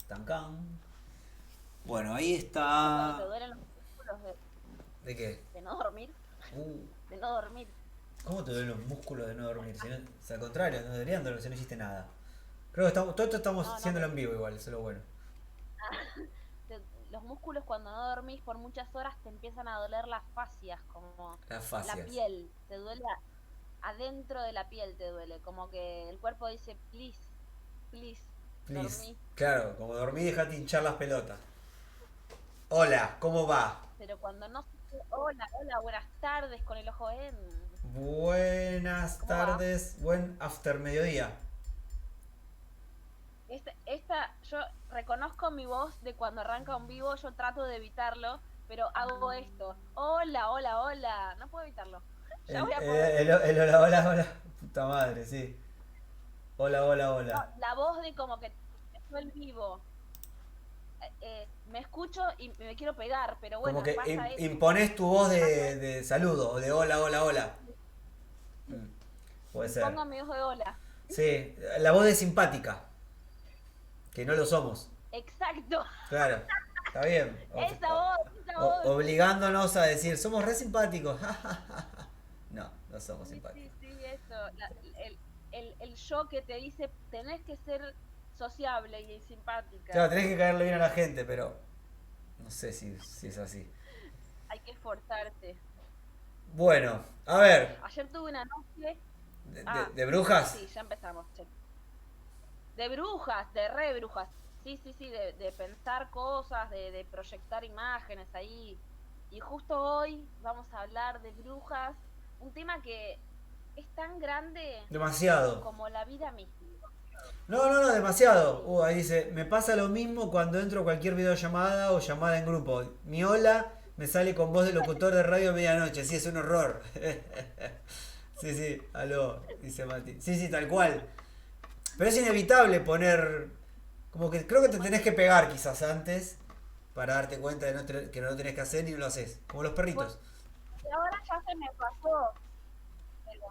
Tancán. Bueno, ahí ¿Viste cuando te está. duelen los músculos ¿De qué? de no dormir? Uh, De no dormir. ¿Cómo te duelen los músculos de no dormir? Si no, si al contrario, no deberían doler si no hiciste nada. Creo que todo esto estamos No, no, haciéndolo pero en vivo igual, eso es lo bueno. los músculos cuando no dormís por muchas horas te empiezan a doler las fascias, como Las la fascias. piel. Te duele adentro de la piel, te duele. Como que el cuerpo dice, please, please, Please. dormí. Claro, como dormí, dejate hinchar las pelotas. Hola, ¿cómo va? Pero cuando no... Hola, hola, buenas tardes con el ojo en... Buenas ¿Cómo va? tardes, buen after mediodía. Yo reconozco mi voz de cuando arranca un vivo, yo trato de evitarlo, pero hago esto. Hola, hola, hola. No puedo evitarlo. Ya El, voy a poder. el, el, el hola, hola, hola. Puta madre, sí. Hola, hola, No, hola. la voz de como que empezó el vivo. Me escucho y me quiero pegar, pero Como bueno, que pasa eso. impones tu voz Pasa de saludo, o de hola, hola, hola. eso. Mm, puede ser. Impongo mi voz de hola. Sí, la voz de simpática, que no lo somos. Exacto. Claro, está bien. Esa voz, esa voz. Obligándonos a decir, somos re simpáticos. No, no somos Sí, simpáticos. sí, sí, eso. El yo que te dice, tenés que ser sociable y Claro, simpática. tenés que caerle bien a la gente, pero no sé si es así. Hay que esforzarse. Bueno, a ver, Ayer tuve una noche. de, Ah, de brujas. sí, ya empezamos. Che. De brujas, de re brujas. Sí, sí, sí, de pensar cosas, de proyectar imágenes ahí. Y justo hoy vamos a hablar de brujas, un tema que es tan grande Demasiado. como la vida misma. No, no, no, demasiado. Sí. Ahí dice, me pasa lo mismo cuando entro a cualquier videollamada o llamada en grupo. Mi hola me sale con voz de locutor de radio a medianoche. Sí, es un horror. Sí, sí, aló, dice Mati. Sí, sí, tal cual. Pero es inevitable poner... Como que creo que te tenés que pegar quizás antes para darte cuenta de que no lo tenés que hacer y no lo haces. Como los Bueno, perritos. ahora ya se me pasó. Pero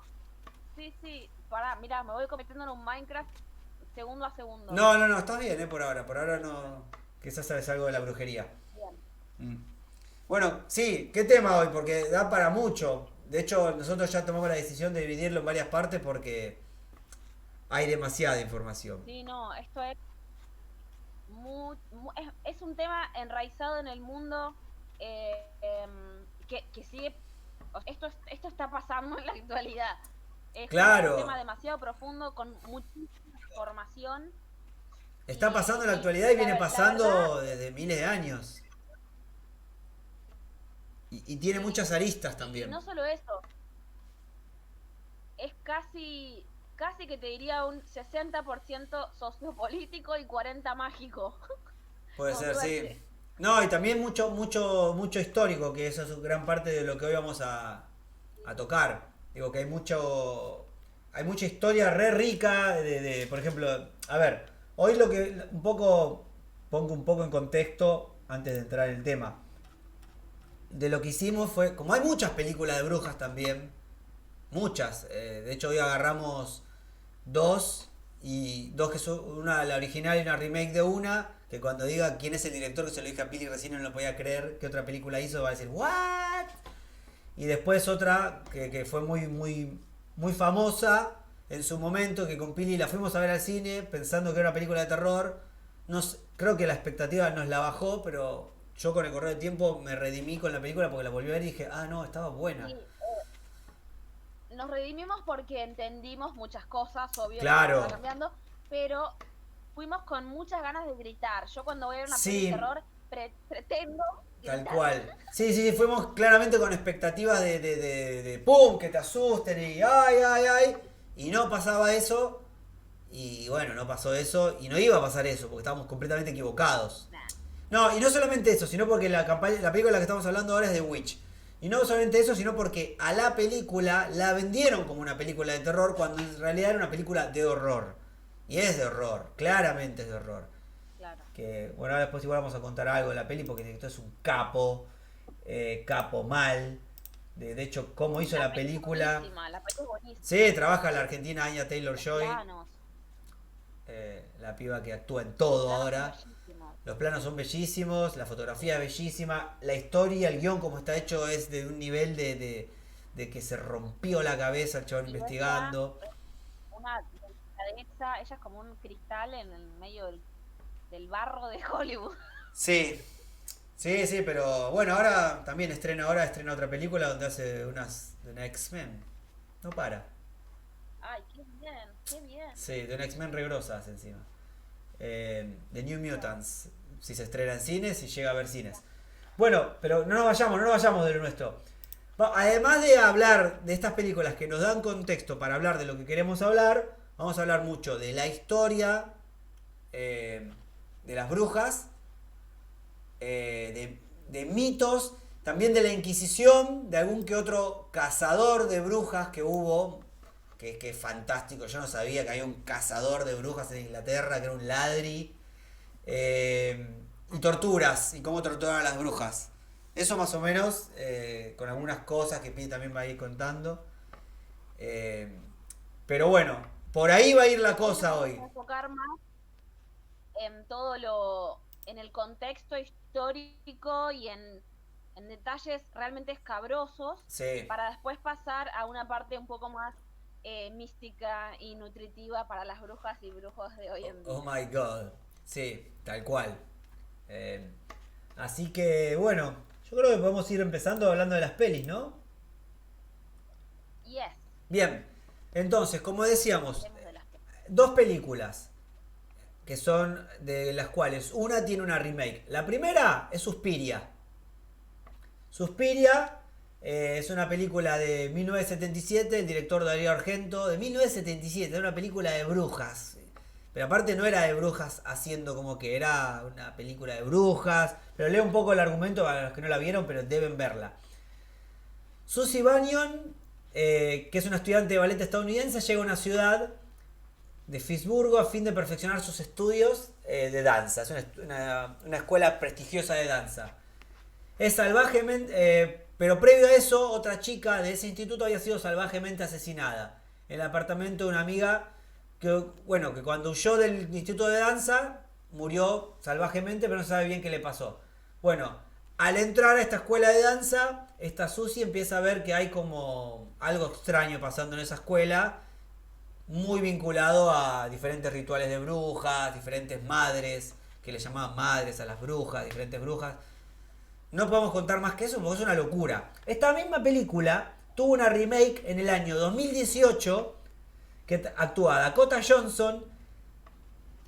sí, sí, pará, mirá, me voy cometiendo en un Minecraft segundo a segundo. No, no, no, estás bien, por ahora. Por ahora no... Quizás sabes algo de la brujería. Bien. Mm. Bueno, sí, ¿qué tema hoy? Porque da para mucho. De hecho, nosotros ya tomamos la decisión de dividirlo en varias partes porque hay demasiada información. Sí, no, esto es es un tema enraizado en el mundo que sigue, esto está pasando en la actualidad. Es como un Claro, tema demasiado profundo con muchísima información está pasando en la y actualidad y viene la verdad, pasando desde miles de años. Y tiene sí, muchas aristas y también. no solo eso, es casi que te diría un 60% sociopolítico y 40 mágico, Puede con ser, sí. suerte. No, y también mucho, mucho, mucho histórico, que eso es gran parte de lo que hoy vamos a tocar. Digo que hay mucha historia re rica por ejemplo, a ver, hoy lo que un poco, pongo un poco en contexto antes de entrar en el tema. De lo que hicimos fue, como hay muchas películas de brujas también, muchas, de hecho hoy agarramos dos y dos que son una la original y una remake de una que cuando diga quién es el director que se lo dije a Pili recién no lo podía creer que otra película hizo va a decir what y después otra que fue muy famosa en su momento que con Pili la fuimos a ver al cine pensando que era una película de terror creo que la expectativa nos la bajó pero yo con el correr del tiempo me redimí con la película porque la volví a ver y dije ah no estaba buena. Sí, nos redimimos porque entendimos muchas cosas, obvio la trama va Claro, cambiando, pero fuimos con muchas ganas de gritar. Yo cuando voy a ver una peli de sí. terror pretendo Tal gritar. cual. Sí, sí, sí, fuimos claramente con expectativas de ¡pum! Que te asusten y ¡ay, ay, ay! Y no pasaba eso. Y bueno, no pasó eso. Y no iba a pasar eso, porque estábamos completamente equivocados. Nah. No, y no solamente eso, sino porque la película de la que estamos hablando ahora es de Witch. Y no solamente eso, sino porque a la película la vendieron como una película de terror cuando en realidad era una película de horror. Y es de horror, claramente es de horror. Claro. Que bueno, ahora después igual vamos a contar algo de la peli porque esto es un capo, capo mal. De hecho, cómo hizo La la peli es película. buenísima, la peli es buenísima. Sí, trabaja la argentina Anya Taylor Los Joy, planos, la piba que actúa en los todo planos son ahora. bellísimos. Los planos son bellísimos, la fotografía es bellísima, la historia, el guión como está hecho es de un nivel de que se rompió la cabeza el chabón Y ella investigando. es una delicadeza, ella es como un cristal en el medio del barro de Hollywood. Sí, sí, sí, pero bueno, ahora estrena otra película donde hace de una X-Men. No para. Ay, qué bien, qué bien. Sí, de una X-Men regrosas encima. The New Wow. Mutants. Si se estrena en cines y llega a ver cines. Bueno, pero no nos vayamos de lo nuestro. Además de hablar de estas películas que nos dan contexto para hablar de lo que queremos hablar, vamos a hablar mucho de la historia eh, de las brujas, de mitos, también de la Inquisición, de algún que otro cazador de brujas que hubo, que es fantástico. Yo no sabía que había un cazador de brujas en Inglaterra, que era un ladri. eh, y torturas, y cómo torturan a las brujas. Eso más o menos, con algunas cosas que Pi también va a ir contando. Eh, pero bueno, por ahí va a ir la Hoy nos cosa vamos hoy. a enfocar más en en el contexto histórico y en detalles realmente escabrosos, Sí. para después pasar a una parte un poco más mística y nutritiva para las brujas y brujos de hoy Oh, en oh día. my god. Sí, tal cual. Eh, Así que bueno, yo creo que podemos ir empezando hablando de las pelis, ¿no? Yes, Bien, entonces, como decíamos, hablemos de las dos películas que son de las cuales una tiene una remake. La primera es Suspiria. Suspiria es una película de 1977, el director Darío Argento, de 1977, era una película de brujas. Pero aparte no era de brujas haciendo como que era una película de brujas. Pero leo un poco el argumento para los que no la vieron, pero deben verla. Susie Bannion, que es una estudiante de ballet estadounidense, llega a una ciudad de Pittsburgh a fin de perfeccionar sus estudios de danza. Es una escuela prestigiosa de danza. Es salvajemente. Pero previo a eso, otra chica de ese instituto había sido salvajemente asesinada en el apartamento de una amiga que, bueno, que cuando huyó del instituto de danza murió salvajemente, pero no sabe bien qué le pasó. Bueno, al entrar a esta escuela de danza, esta Susie empieza a ver que hay como algo extraño pasando en esa escuela, muy vinculado a diferentes rituales de brujas, diferentes madres, que le llamaban madres a las brujas, diferentes brujas. No podemos contar más que eso porque es una locura. Esta misma película tuvo una remake en el año 2018 que actúa Dakota Johnson,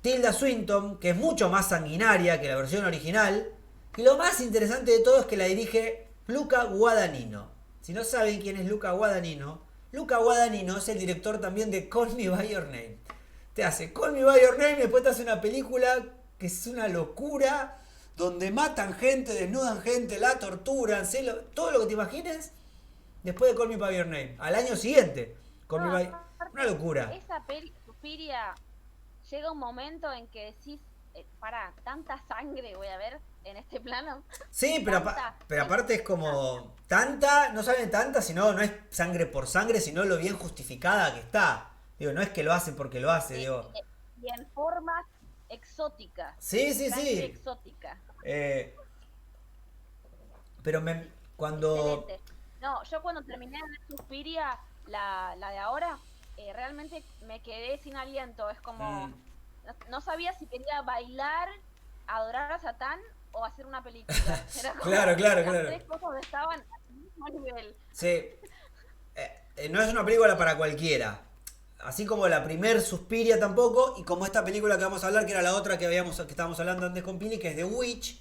Tilda Swinton, que es mucho más sanguinaria que la versión original. Y lo más interesante de todo es que la dirige Luca Guadagnino. Si no saben quién es Luca Guadagnino es el director también de Call Me By Your Name. Te hace Call Me By Your Name y después te hace una película que es una locura, donde matan gente, desnudan gente, la torturan, todo lo que te imagines, después de Call Me By Your Name. Al año siguiente, Call No, Me By... Una aparte, locura. esa peli, Suspiria, llega un momento en que decís, para, tanta sangre voy a ver en este plano, Sí, tanta, pero es aparte es tanta. como tanta, no saben tanta, sino no es sangre por sangre, sino lo bien justificada que está. Digo, no es que lo hace porque lo hace, Sí, digo. y en formas exóticas, Sí, sí, sangre sí. exótica. Eh, pero cuando... Excelente. No, yo cuando terminé de ver Suspiria, la de ahora, realmente me quedé sin aliento. Es como, mm, no sabía si quería bailar, adorar a Satán o hacer una película. Era claro, como, claro, las claro. tres cosas estaban al mismo nivel. Sí, no es una película para cualquiera. Así como la primer Suspiria tampoco, y como esta película que vamos a hablar, que era la otra que estábamos hablando antes con Pili, que es The Witch,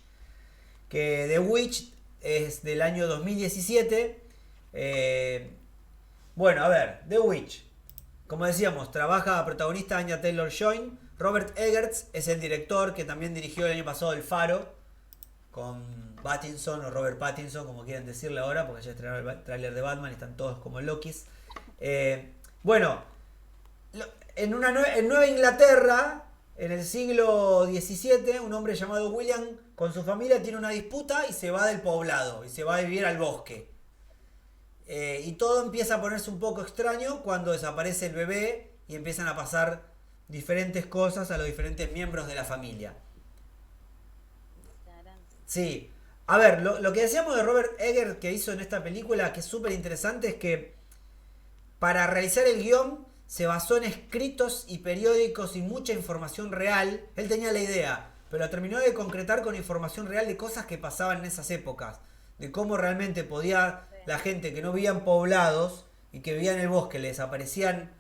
que The Witch es del año 2017. Eh, bueno, a ver, The Witch. Como decíamos, trabaja protagonista Anya Taylor-Joy. Robert Eggers es el director que también dirigió el año pasado El Faro, con Pattinson o Robert Pattinson, como quieran decirle ahora, porque ya estrenaron el tráiler de Batman y están todos como Lokis. Bueno, en Nueva Inglaterra, en el siglo XVII, un hombre llamado William con su familia tiene una disputa y se va del poblado y se va a vivir al bosque. Y todo empieza a ponerse un poco extraño cuando desaparece el bebé y empiezan a pasar diferentes cosas a los diferentes miembros de la familia. Sí. A ver, lo que decíamos de Robert Egger que hizo en esta película, que es súper interesante, es que para realizar el guión se basó en escritos y periódicos y mucha información real. Él tenía la idea, pero la terminó de concretar con información real de cosas que pasaban en esas épocas. De cómo realmente podía Sí. la gente que no vivía en poblados y que vivía en el bosque, les aparecían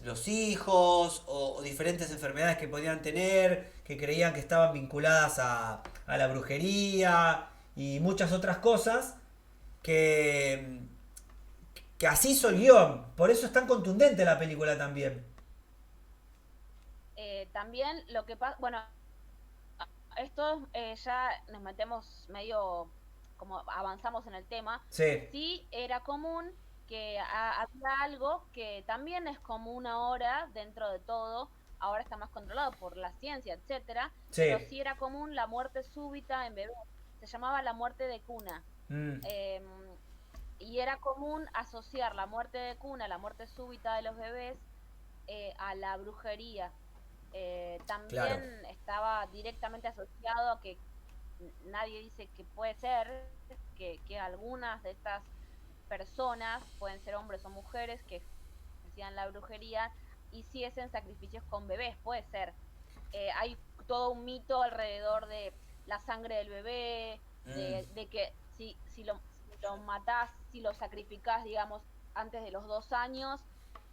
los hijos o diferentes enfermedades que podían tener, que creían que estaban vinculadas a la brujería y muchas otras cosas que, que así hizo el guión. Por eso es tan contundente la película también. También lo que pasa, bueno, esto ya nos metemos medio como avanzamos en el tema. Sí, Sí, era común que había algo que también es común ahora dentro de todo, ahora está más controlado por la ciencia, etcétera, pero sí. sí era común la muerte súbita en bebés. Se llamaba la muerte de cuna. Mm, Em, y era común asociar la muerte de cuna, la muerte súbita de los bebés, a la brujería. claro. También estaba directamente asociado a que nadie dice que puede ser que algunas de estas personas, pueden ser hombres o mujeres, que hacían la brujería, hiciesen sacrificios con bebés, puede ser. Hay todo un mito alrededor de la sangre del bebé, Mm, de que si lo matás, si lo sacrificás, digamos, antes de los 2 años,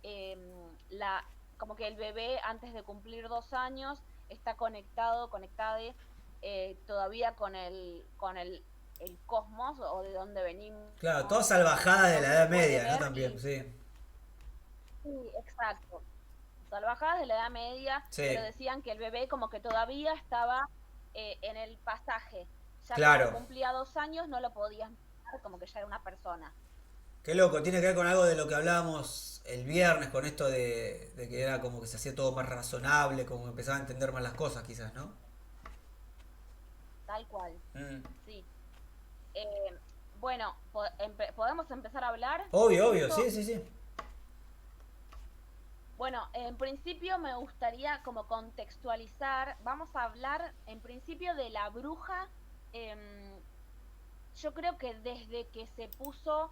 eh, la, como que el bebé antes de cumplir 2 años está conectada todavía el cosmos o de donde venimos, claro, toda salvajada de la entonces Edad puede Media, ¿no? ver También, y sí. sí, exacto, salvajadas de la Edad Media, pero Sí, decían que el bebé como que todavía estaba en el pasaje, ya cuando claro. cumplía 2 años no lo podías matar, como que ya era una persona. Qué loco, tiene que ver con algo de lo que hablábamos el viernes, con esto de que era como que se hacía todo más razonable, como que empezaba a entender más las cosas, quizás, ¿no? Tal cual, Mm. sí. Bueno, podemos empezar a hablar Obvio, de obvio, sí, esto. sí, sí. Bueno, en principio me gustaría como contextualizar, vamos a hablar en principio de la bruja. em, yo creo que desde que se puso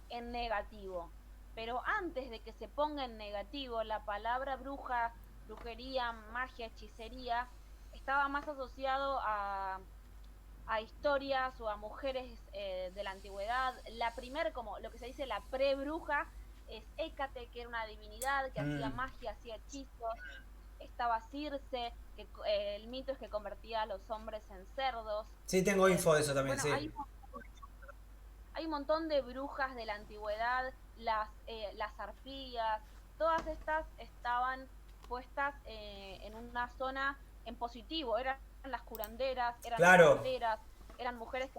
en negativo, pero antes de que se ponga en negativo, la palabra bruja, brujería, magia, hechicería, estaba más asociado a historias o a mujeres de la antigüedad. La primer, como lo que se dice la pre-bruja, es Hécate, que era una divinidad que hacía Mm. magia, hacía hechizos. Estaba Circe, que el mito es que convertía a los hombres en cerdos. Sí, tengo info de eso también, Bueno, sí. hay un montón de brujas de la antigüedad, las arpías, todas estas estaban puestas en una zona en positivo, eran las curanderas, eran las Claro, parteras, eran mujeres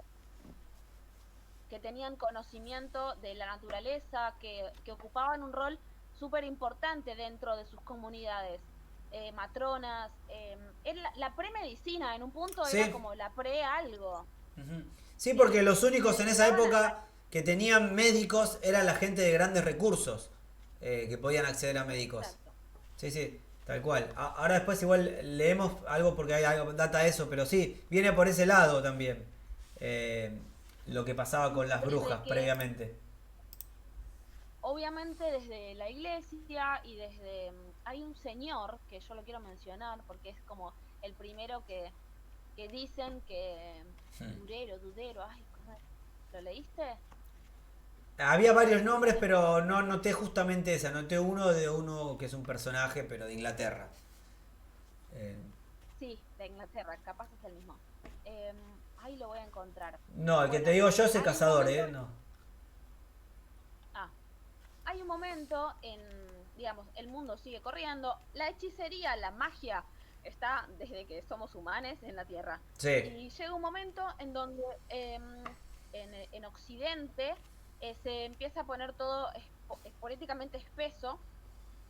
que tenían conocimiento de la naturaleza, que ocupaban un rol súper importante dentro de sus comunidades. Matronas, la premedicina en un punto era sí. como la pre algo, Ujú. Sí, sí, porque los se únicos en esa dedicaban a... época que tenían médicos eran la gente de grandes recursos, que podían acceder a médicos. Exacto. Sí, sí, tal cual. Ahora después igual leemos algo porque hay algo, data de eso, pero sí, viene por ese lado también. eh, lo que pasaba Sí, con las desde brujas que, previamente. obviamente desde la iglesia y desde... hay un señor que yo lo quiero mencionar porque es como el primero que dicen que... Dudero, ay, ¿lo leíste? Había varios nombres, pero no anoté justamente ese. Anoté uno de uno que es un personaje, pero de Inglaterra. Eh, Sí, de Inglaterra, capaz es el mismo. Em, Ahí lo voy a encontrar. no, el que te Bueno, digo yo es el hay un cazador, momento, ¿eh? No. ah, hay un momento en, digamos, el mundo sigue corriendo, la hechicería, la magia está desde que somos humanos en la Tierra. Sí, Y llega un momento en donde en Occidente se empieza a poner todo políticamente espeso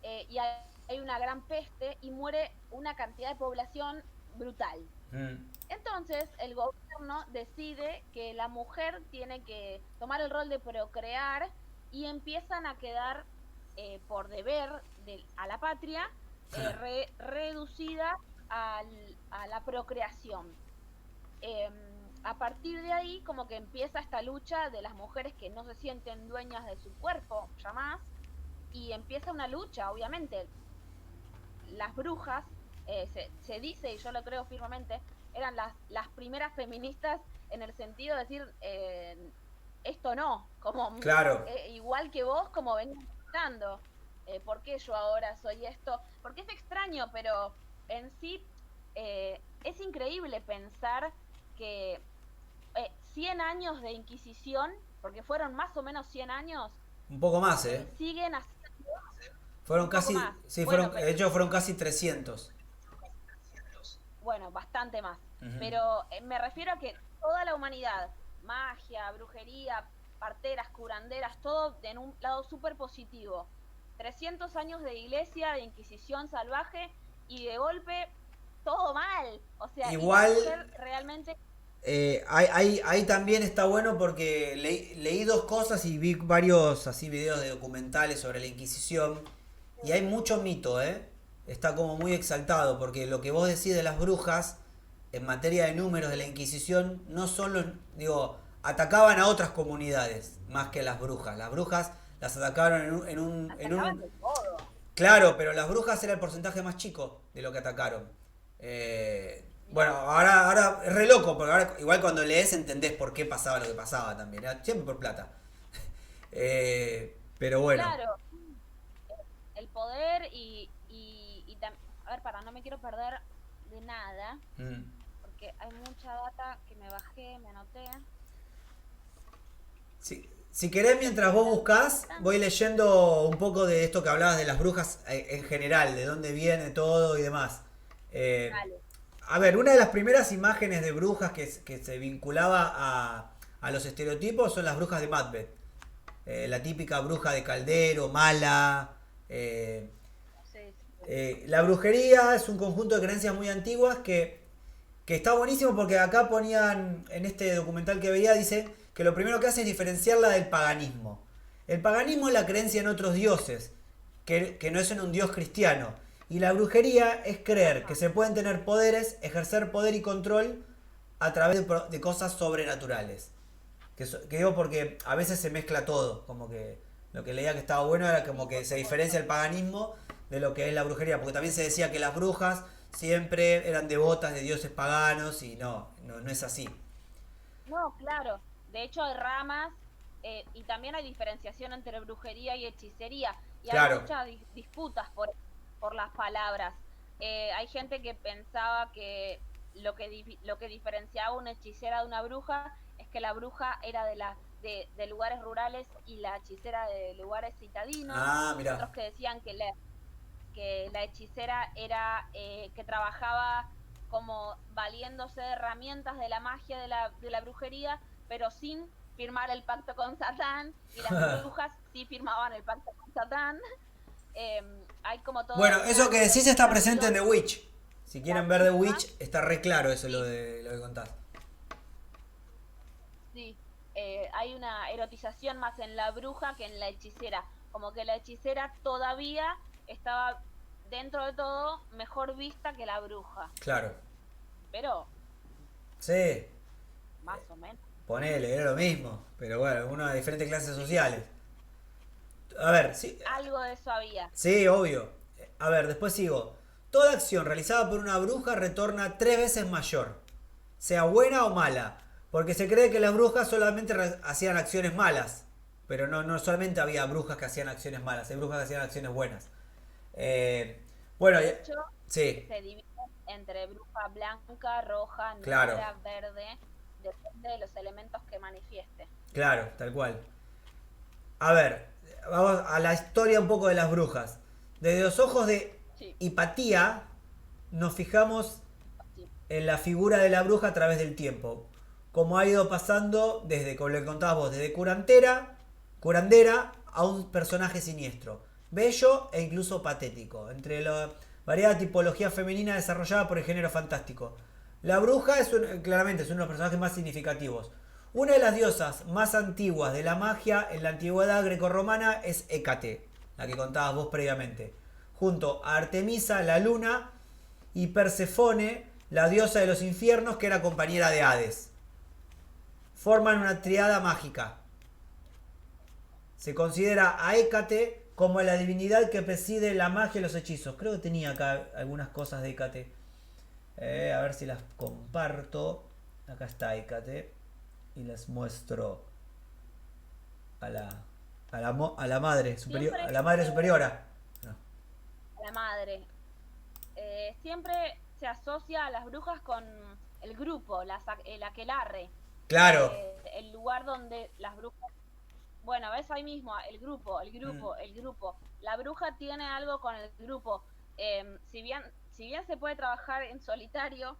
y hay una gran peste y muere una cantidad de población brutal. mm, Entonces, el gobierno decide que la mujer tiene que tomar el rol de procrear y empiezan a quedar por deber a la patria reducida a la procreación. eh, a partir de ahí como que empieza esta lucha de las mujeres que no se sienten dueñas de su cuerpo, ya más, y empieza una lucha, obviamente. Las brujas, se dice, y yo lo creo firmemente, eran las primeras feministas en el sentido de decir, esto no, como Claro. igual que vos, como venís pensando, ¿por qué yo ahora soy esto? Porque es extraño, pero en sí es increíble pensar que 100 años de Inquisición, porque fueron más o menos 100 años, Un poco más, ¿eh? siguen haciendo Fueron un poco casi, más. sí, Bueno, fueron, de hecho fueron casi 300. bueno, bastante más. Ujú. Pero me refiero a que toda la humanidad, magia, brujería, parteras, curanderas, todo en un lado súper positivo. 300 años de iglesia, de inquisición salvaje y de golpe todo mal. O sea, y la Igual, mujer realmente... ahí también está bueno porque leí dos cosas y vi varios así videos de documentales sobre la Inquisición y hay mucho mito, ¿eh? Está como muy exaltado porque lo que vos decís de las brujas en materia de números de la Inquisición no son los, digo, atacaban a otras comunidades más que las brujas. Las brujas las atacaron Atacaban de todo. Claro, pero las brujas era el porcentaje más chico de lo que atacaron. Bueno, Mirá, ahora es re loco, porque ahora igual cuando lees entendés por qué pasaba lo que pasaba también. Era siempre por plata. Pero bueno. claro, el poder a ver, para, no me quiero perder de nada, Mm. porque hay mucha data que me bajé, me anoté. Si querés, mientras vos buscás, voy leyendo un poco de esto que hablabas de las brujas en general, de dónde viene todo y demás. Eh, Dale. a ver, una de las primeras imágenes de brujas que se vinculaba a los estereotipos son las brujas de Macbeth. La típica bruja de caldero, mala. eh, Sí, sí. la brujería es un conjunto de creencias muy antiguas que está buenísimo porque acá ponían, en este documental que veía, dice que lo primero que hace es diferenciarla del paganismo. El paganismo es la creencia en otros dioses, que no es en un dios cristiano. Y la brujería es creer que Ajá. se pueden tener poderes, ejercer poder y control a través de cosas sobrenaturales. Que digo porque a veces se mezcla todo, como que lo que leía que estaba bueno era como Sí, que por se supuesto. diferencia el paganismo de lo que es la brujería, porque también se decía que las brujas siempre eran devotas de dioses paganos y no es así. No, claro. De hecho, hay ramas y también hay diferenciación entre brujería y hechicería. Y hay Claro. muchas disputas por las palabras. Hay gente que pensaba que lo que diferenciaba una hechicera de una bruja es que la bruja era de lugares rurales y la hechicera de lugares citadinos. Ah, Otros mira. que decían que la hechicera era que trabajaba como valiéndose de herramientas de la magia de la brujería, pero sin firmar el pacto con Satán, y las brujas sí firmaban el pacto con Satán. Hay como toda Bueno, eso una que decís está presente en erotización The Witch. Si de la quieren ver The bruja, Witch, está re claro eso sí, lo que contás. sí. Hay una erotización más en la bruja que en la hechicera, como que la hechicera todavía estaba dentro de todo mejor vista que la bruja, Claro. pero Sí, más o menos. ponele, era lo mismo. Pero bueno, uno de diferentes clases sociales. A ver, sí, Algo de eso había. sí, obvio. A ver, después sigo. Toda acción realizada por una bruja retorna 3 veces mayor, sea buena o mala, porque se cree que las brujas solamente hacían acciones malas, pero no solamente había brujas que hacían acciones malas, hay brujas que hacían acciones buenas. Eh, bueno, De hecho, sí, se dividen entre bruja blanca, roja, claro, negra, verde, depende de los elementos que manifieste. claro, tal cual. A ver, vamos a la historia un poco de las brujas. Desde los ojos de Sí, Hipatía nos fijamos sí. en la figura de la bruja a través del tiempo. Como ha ido pasando desde, como le contabas vos, desde curandera a un personaje siniestro, bello e incluso patético, entre la variada tipología femenina desarrollada por el género fantástico. La bruja claramente es uno de los personajes más significativos. Una de las diosas más antiguas de la magia en la antigüedad grecorromana es Hécate, la que contabas vos previamente. Junto a Artemisa, la luna, y Persefone, la diosa de los infiernos, que era compañera de Hades. Forman una triada mágica. Se considera a Hécate como la divinidad que preside la magia y los hechizos. Creo que tenía acá algunas cosas de Hécate. A ver si las comparto. Acá está Hécate. Y les muestro a la madre superior, a la madre superiora. No. A la madre. Siempre se asocia a las brujas con el grupo, el aquelarre. Claro. El lugar donde las brujas... Bueno, ves ahí mismo, el grupo. El grupo. La bruja tiene algo con el grupo. Si bien se puede trabajar en solitario,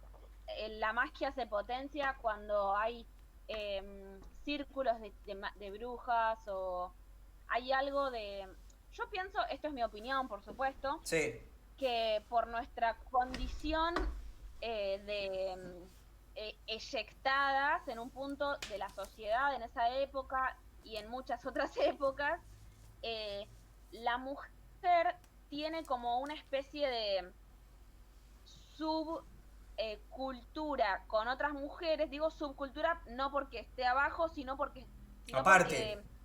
la magia se potencia cuando hay círculos de brujas, o hay algo de... Yo pienso, esto es mi opinión, por supuesto, Sí. que por nuestra condición eyectadas en un punto de la sociedad en esa época y en muchas otras épocas, la mujer tiene como una especie de subcultura con otras mujeres. Digo subcultura no porque esté abajo, sino porque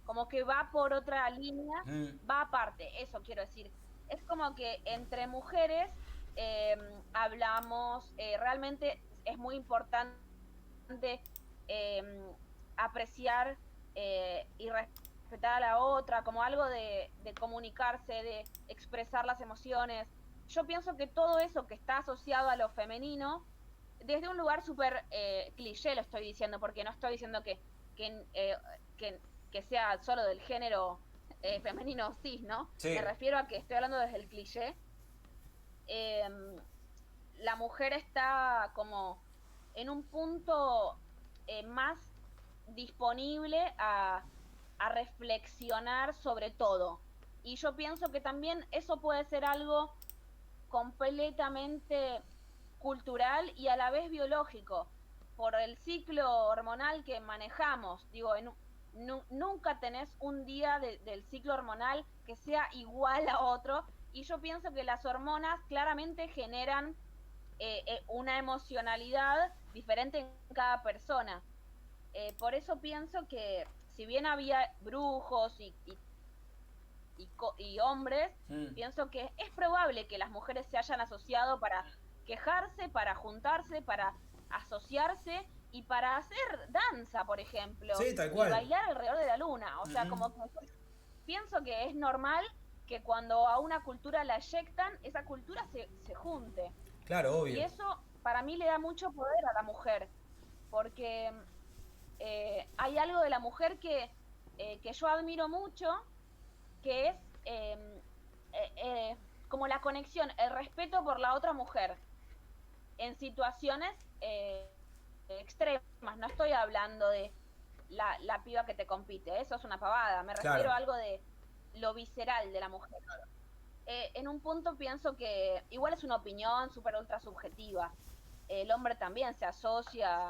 como que va por otra línea, va aparte, eso quiero decir. Es como que entre mujeres hablamos, realmente es muy importante apreciar y respetar a la otra, como algo de comunicarse, de expresar las emociones. Yo pienso que todo eso que está asociado a lo femenino, desde un lugar súper cliché lo estoy diciendo, porque no estoy diciendo que sea solo del género femenino cis, ¿no? Sí. Me refiero a que estoy hablando desde el cliché. La mujer está como en un punto más disponible a reflexionar sobre todo. Y yo pienso que también eso puede ser algo completamente cultural y a la vez biológico, por el ciclo hormonal que manejamos. Digo, nunca tenés un día del ciclo hormonal que sea igual a otro, y yo pienso que las hormonas claramente generan una emocionalidad diferente en cada persona. Por eso pienso que si bien había brujos y hombres, pienso que es probable que las mujeres se hayan asociado para quejarse, para juntarse, para asociarse y para hacer danza, por ejemplo. Sí, tal cual. Y bailar alrededor de la luna. O sea, como que pienso que es normal que cuando a una cultura la eyectan, esa cultura se junte. Claro, obvio. Y eso para mí le da mucho poder a la mujer, porque hay algo de la mujer que yo admiro mucho, que es como la conexión, el respeto por la otra mujer en situaciones extremas. No estoy hablando de la piba que te compite, eso es una pavada, me refiero Claro. a algo de lo visceral de la mujer. En un punto pienso que igual es una opinión súper ultra subjetiva. El hombre también se asocia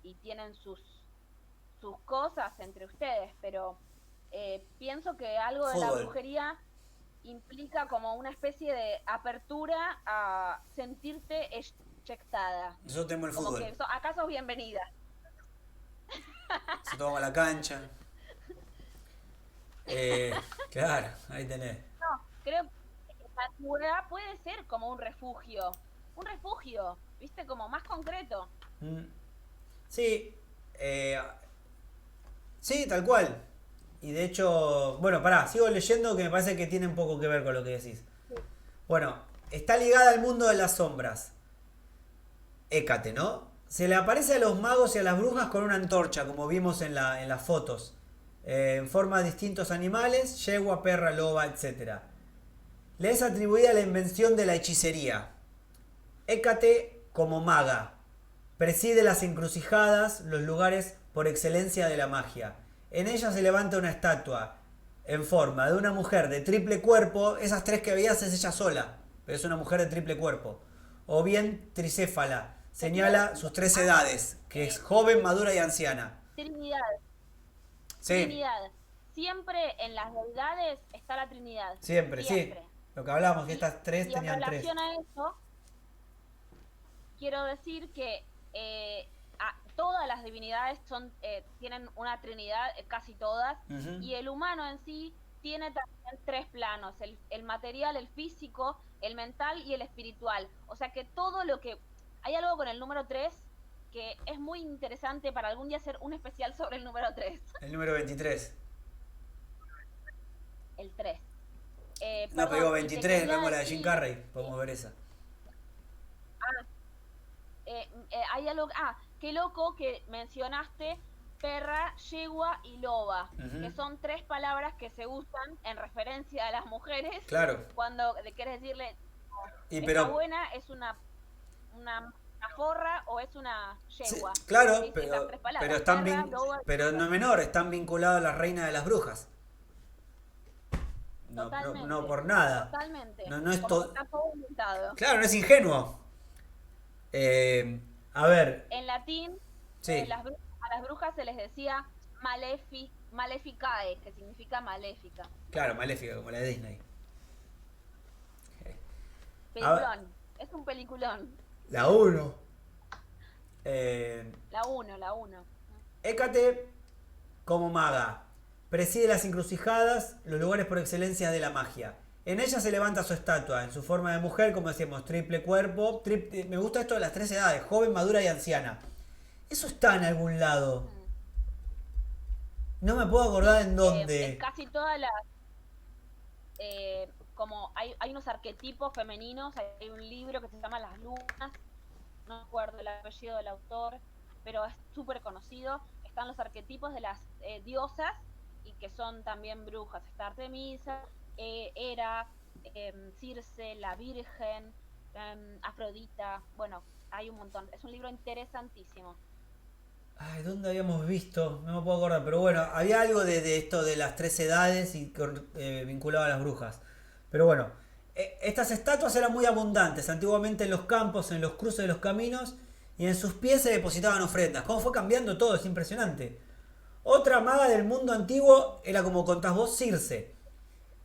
y tienen sus cosas entre ustedes, pero pienso que algo de la brujería implica como una especie de apertura a sentirte eyectada. Nosotros tenemos el como fútbol. Que acá sos bienvenida. Se toma la cancha. Claro, ahí tenés. No, creo que la antigüedad puede ser como un refugio, ¿viste? Como más concreto. Sí, sí, tal cual. Y de hecho, bueno, pará, sigo leyendo que me parece que tiene un poco que ver con lo que decís. Sí. Bueno, está ligada al mundo de las sombras. Hécate, ¿no? Se le aparece a los magos y a las brujas con una antorcha, como vimos en las fotos. En forma de distintos animales, yegua, perra, loba, etc. Le es atribuida la invención de la hechicería. Hécate como maga. Preside las encrucijadas, los lugares por excelencia de la magia. En ella se levanta una estatua en forma de una mujer de triple cuerpo. Esas tres que veías es ella sola, pero es una mujer de triple cuerpo. O bien tricéfala. Señala sus tres edades, que es joven, madura y anciana. Trinidad. Sí. Trinidad. Siempre en las deidades está la Trinidad. Siempre, sí. Lo que hablábamos, que estas tres y tenían en tres. relación a eso, quiero decir que todas las divinidades tienen una trinidad, casi todas, Ujú. y el humano en sí tiene también tres planos, el material, el físico, el mental y el espiritual. O sea que todo lo que... Hay algo con el número 3 que es muy interesante para algún día hacer un especial sobre el número 3. El número 23. El 3. No, pero Perdón, digo y te 23, quería vemos la de Jim decir... Carrey. Podemos ver esa. Hay algo... qué loco que mencionaste perra, yegua y loba, que Ujú. son tres palabras que se usan en referencia a las mujeres Claro. cuando le quieres decirle, Y esta pero, buena es una forra o es una sí, yegua. claro, ¿Sí? Esas tres pero palabras, están perra, loba y pero yegua. no menor, están vinculados a la reina de las brujas. No, no, no Totalmente, por nada. totalmente. No, no es Como que todo. está todo inventado. Claro, no es ingenuo. A ver, En latín, sí, a las brujas se les decía maleficae, que significa maléfica. claro, Maléfica, como la de Disney. A ver, Peliculón, es un peliculón. la uno. Eh, La uno, la uno. Hécate como maga. Preside las encrucijadas, los lugares por excelencia de la magia. En ella se levanta su estatua, en su forma de mujer, como decíamos, triple cuerpo. Me gusta esto de las tres edades, joven, madura y anciana. Eso está en algún lado. Mm. No me puedo acordar Sí, en dónde. casi todas las... como hay unos arquetipos femeninos, hay un libro que se llama Las Lunas, no me acuerdo el apellido del autor, pero es súper conocido. Están los arquetipos de las diosas y que son también brujas. Está Artemisa, Hera, Circe, la Virgen, Afrodita. Bueno, hay un montón. Es un libro interesantísimo. Ay, ¿dónde habíamos visto? No me puedo acordar, pero bueno, había algo de esto de las tres edades y vinculado a las brujas. Pero bueno, estas estatuas eran muy abundantes antiguamente en los campos, en los cruces de los caminos y en sus pies se depositaban ofrendas. ¿Cómo fue cambiando todo? Es impresionante. Otra maga del mundo antiguo era, como contás vos, Circe,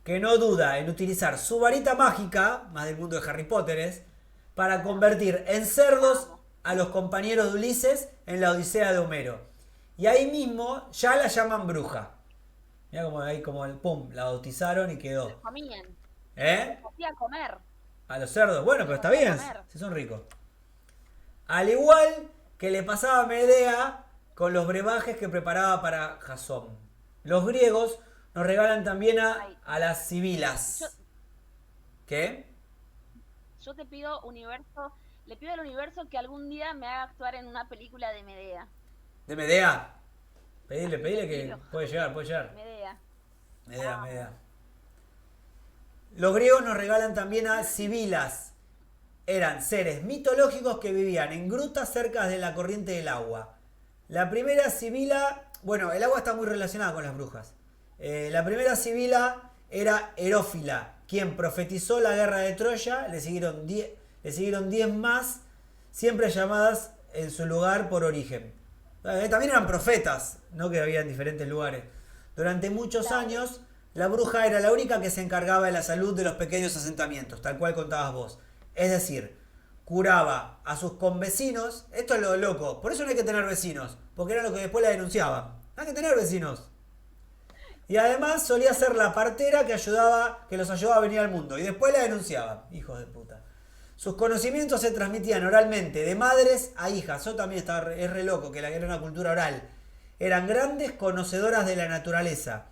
que no duda en utilizar su varita mágica, más del mundo de Harry Potter para convertir en cerdos Amo. a los compañeros de Ulises en la Odisea de Homero. Y ahí mismo ya la llaman bruja. Mira como ahí como el pum, la bautizaron y Se los quedó. comían. Se ¿Eh? los hacía comer. A los cerdos. Bueno, Se pero los está hacía bien, comer. si son ricos. Al igual que le pasaba a Medea con los brebajes que preparaba para Jasón. Los griegos nos regalan también Ay, a las yo, sibilas. ¿Qué? yo te pido universo, le pido al universo que algún día me haga actuar en una película de Medea. ¿De Medea? Pedile, Así le pedile que pido. puede llegar, puede llegar. Medea. Medea, La amo. Medea. Los griegos nos regalan también a sibilas. Eran seres mitológicos que vivían en grutas cerca de la corriente del agua. La primera sibila, bueno, el agua está muy relacionada con las brujas. La primera sibila era Herófila, quien profetizó la guerra de Troya. Le siguieron 10 más, siempre llamadas en su lugar por origen. También eran profetas, no que había en diferentes lugares. Durante muchos Claro. años, la bruja era la única que se encargaba de la salud de los pequeños asentamientos, tal cual contabas vos. Es decir, curaba a sus convecinos. Esto es lo loco. Por eso no hay que tener vecinos. Porque era lo que después la denunciaban. No hay que tener vecinos. Y además solía ser la partera que los ayudaba a venir al mundo. Y después la denunciaban. Hijos de puta. Sus conocimientos se transmitían oralmente de madres a hijas. Eso también es re loco, que era una cultura oral. Eran grandes conocedoras de la naturaleza,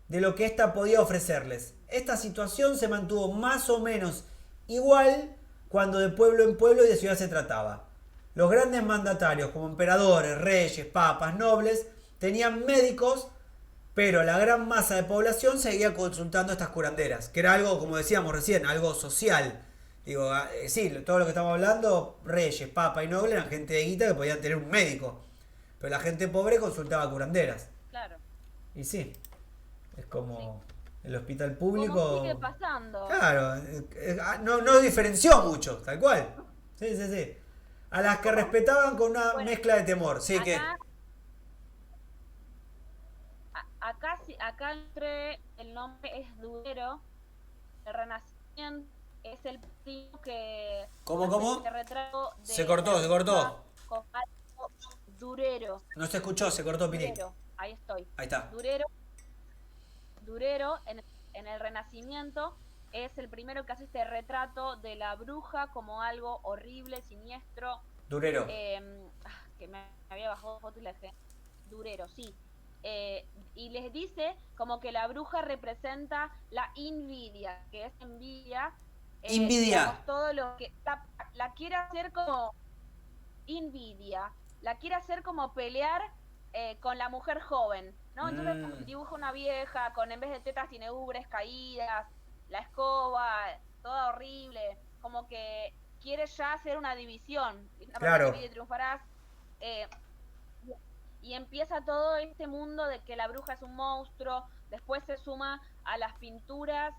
de lo que ésta podía ofrecerles. Esta situación se mantuvo más o menos igual cuando de pueblo en pueblo y de ciudad se trataba. Los grandes mandatarios, como emperadores, reyes, papas, nobles, tenían médicos, pero la gran masa de población seguía consultando estas curanderas, que era algo, como decíamos recién, algo social. Digo, sí, todo lo que estamos hablando, reyes, papas y nobles eran gente de guita que podían tener un médico, pero la gente pobre consultaba curanderas. Claro. Y sí, es Sí. como el hospital Como sigue público. pasando. Claro, no diferenció mucho, tal cual. Sí, sí, sí. A las que ¿Cómo? respetaban con una Bueno, mezcla de temor. Sí, que. acá, acá entre el nombre es Duero, el Renacimiento, es el primo que ¿Cómo? este retrato de Se cortó, se cortó. con algo Durero. No se escuchó, se cortó, Pili. Durero, ahí estoy. Ahí está. Durero en el Renacimiento es el primero que hace este retrato de la bruja como algo horrible, siniestro. Durero. Que me había bajado foto y la dejé. Durero, sí. Y les dice como que la bruja representa la invidia, que es envidia. Invidia. Todo lo que la quiere hacer como invidia, la quiere hacer como pelear con la mujer joven, ¿no? Entonces dibuja una vieja con, en vez de tetas tiene ubres caídas, la escoba, toda horrible, como que quiere ya hacer una división. Claro. Y triunfarás. Y empieza todo este mundo de que la bruja es un monstruo, después se suma a las pinturas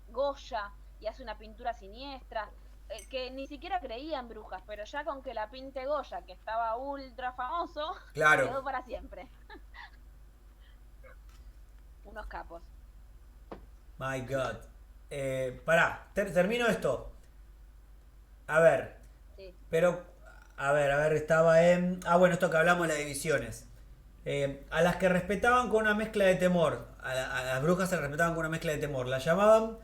Goya y hace una pintura siniestra, que ni siquiera creía en brujas, pero ya con que la pinte Goya, que estaba ultra famoso, claro, quedó para siempre. Unos capos. My God. Pará, termino esto. A ver. Sí. Pero, a ver, estaba en... bueno, esto que hablamos de las divisiones. A las que respetaban con una mezcla de temor, a las brujas se las respetaban con una mezcla de temor, las llamaban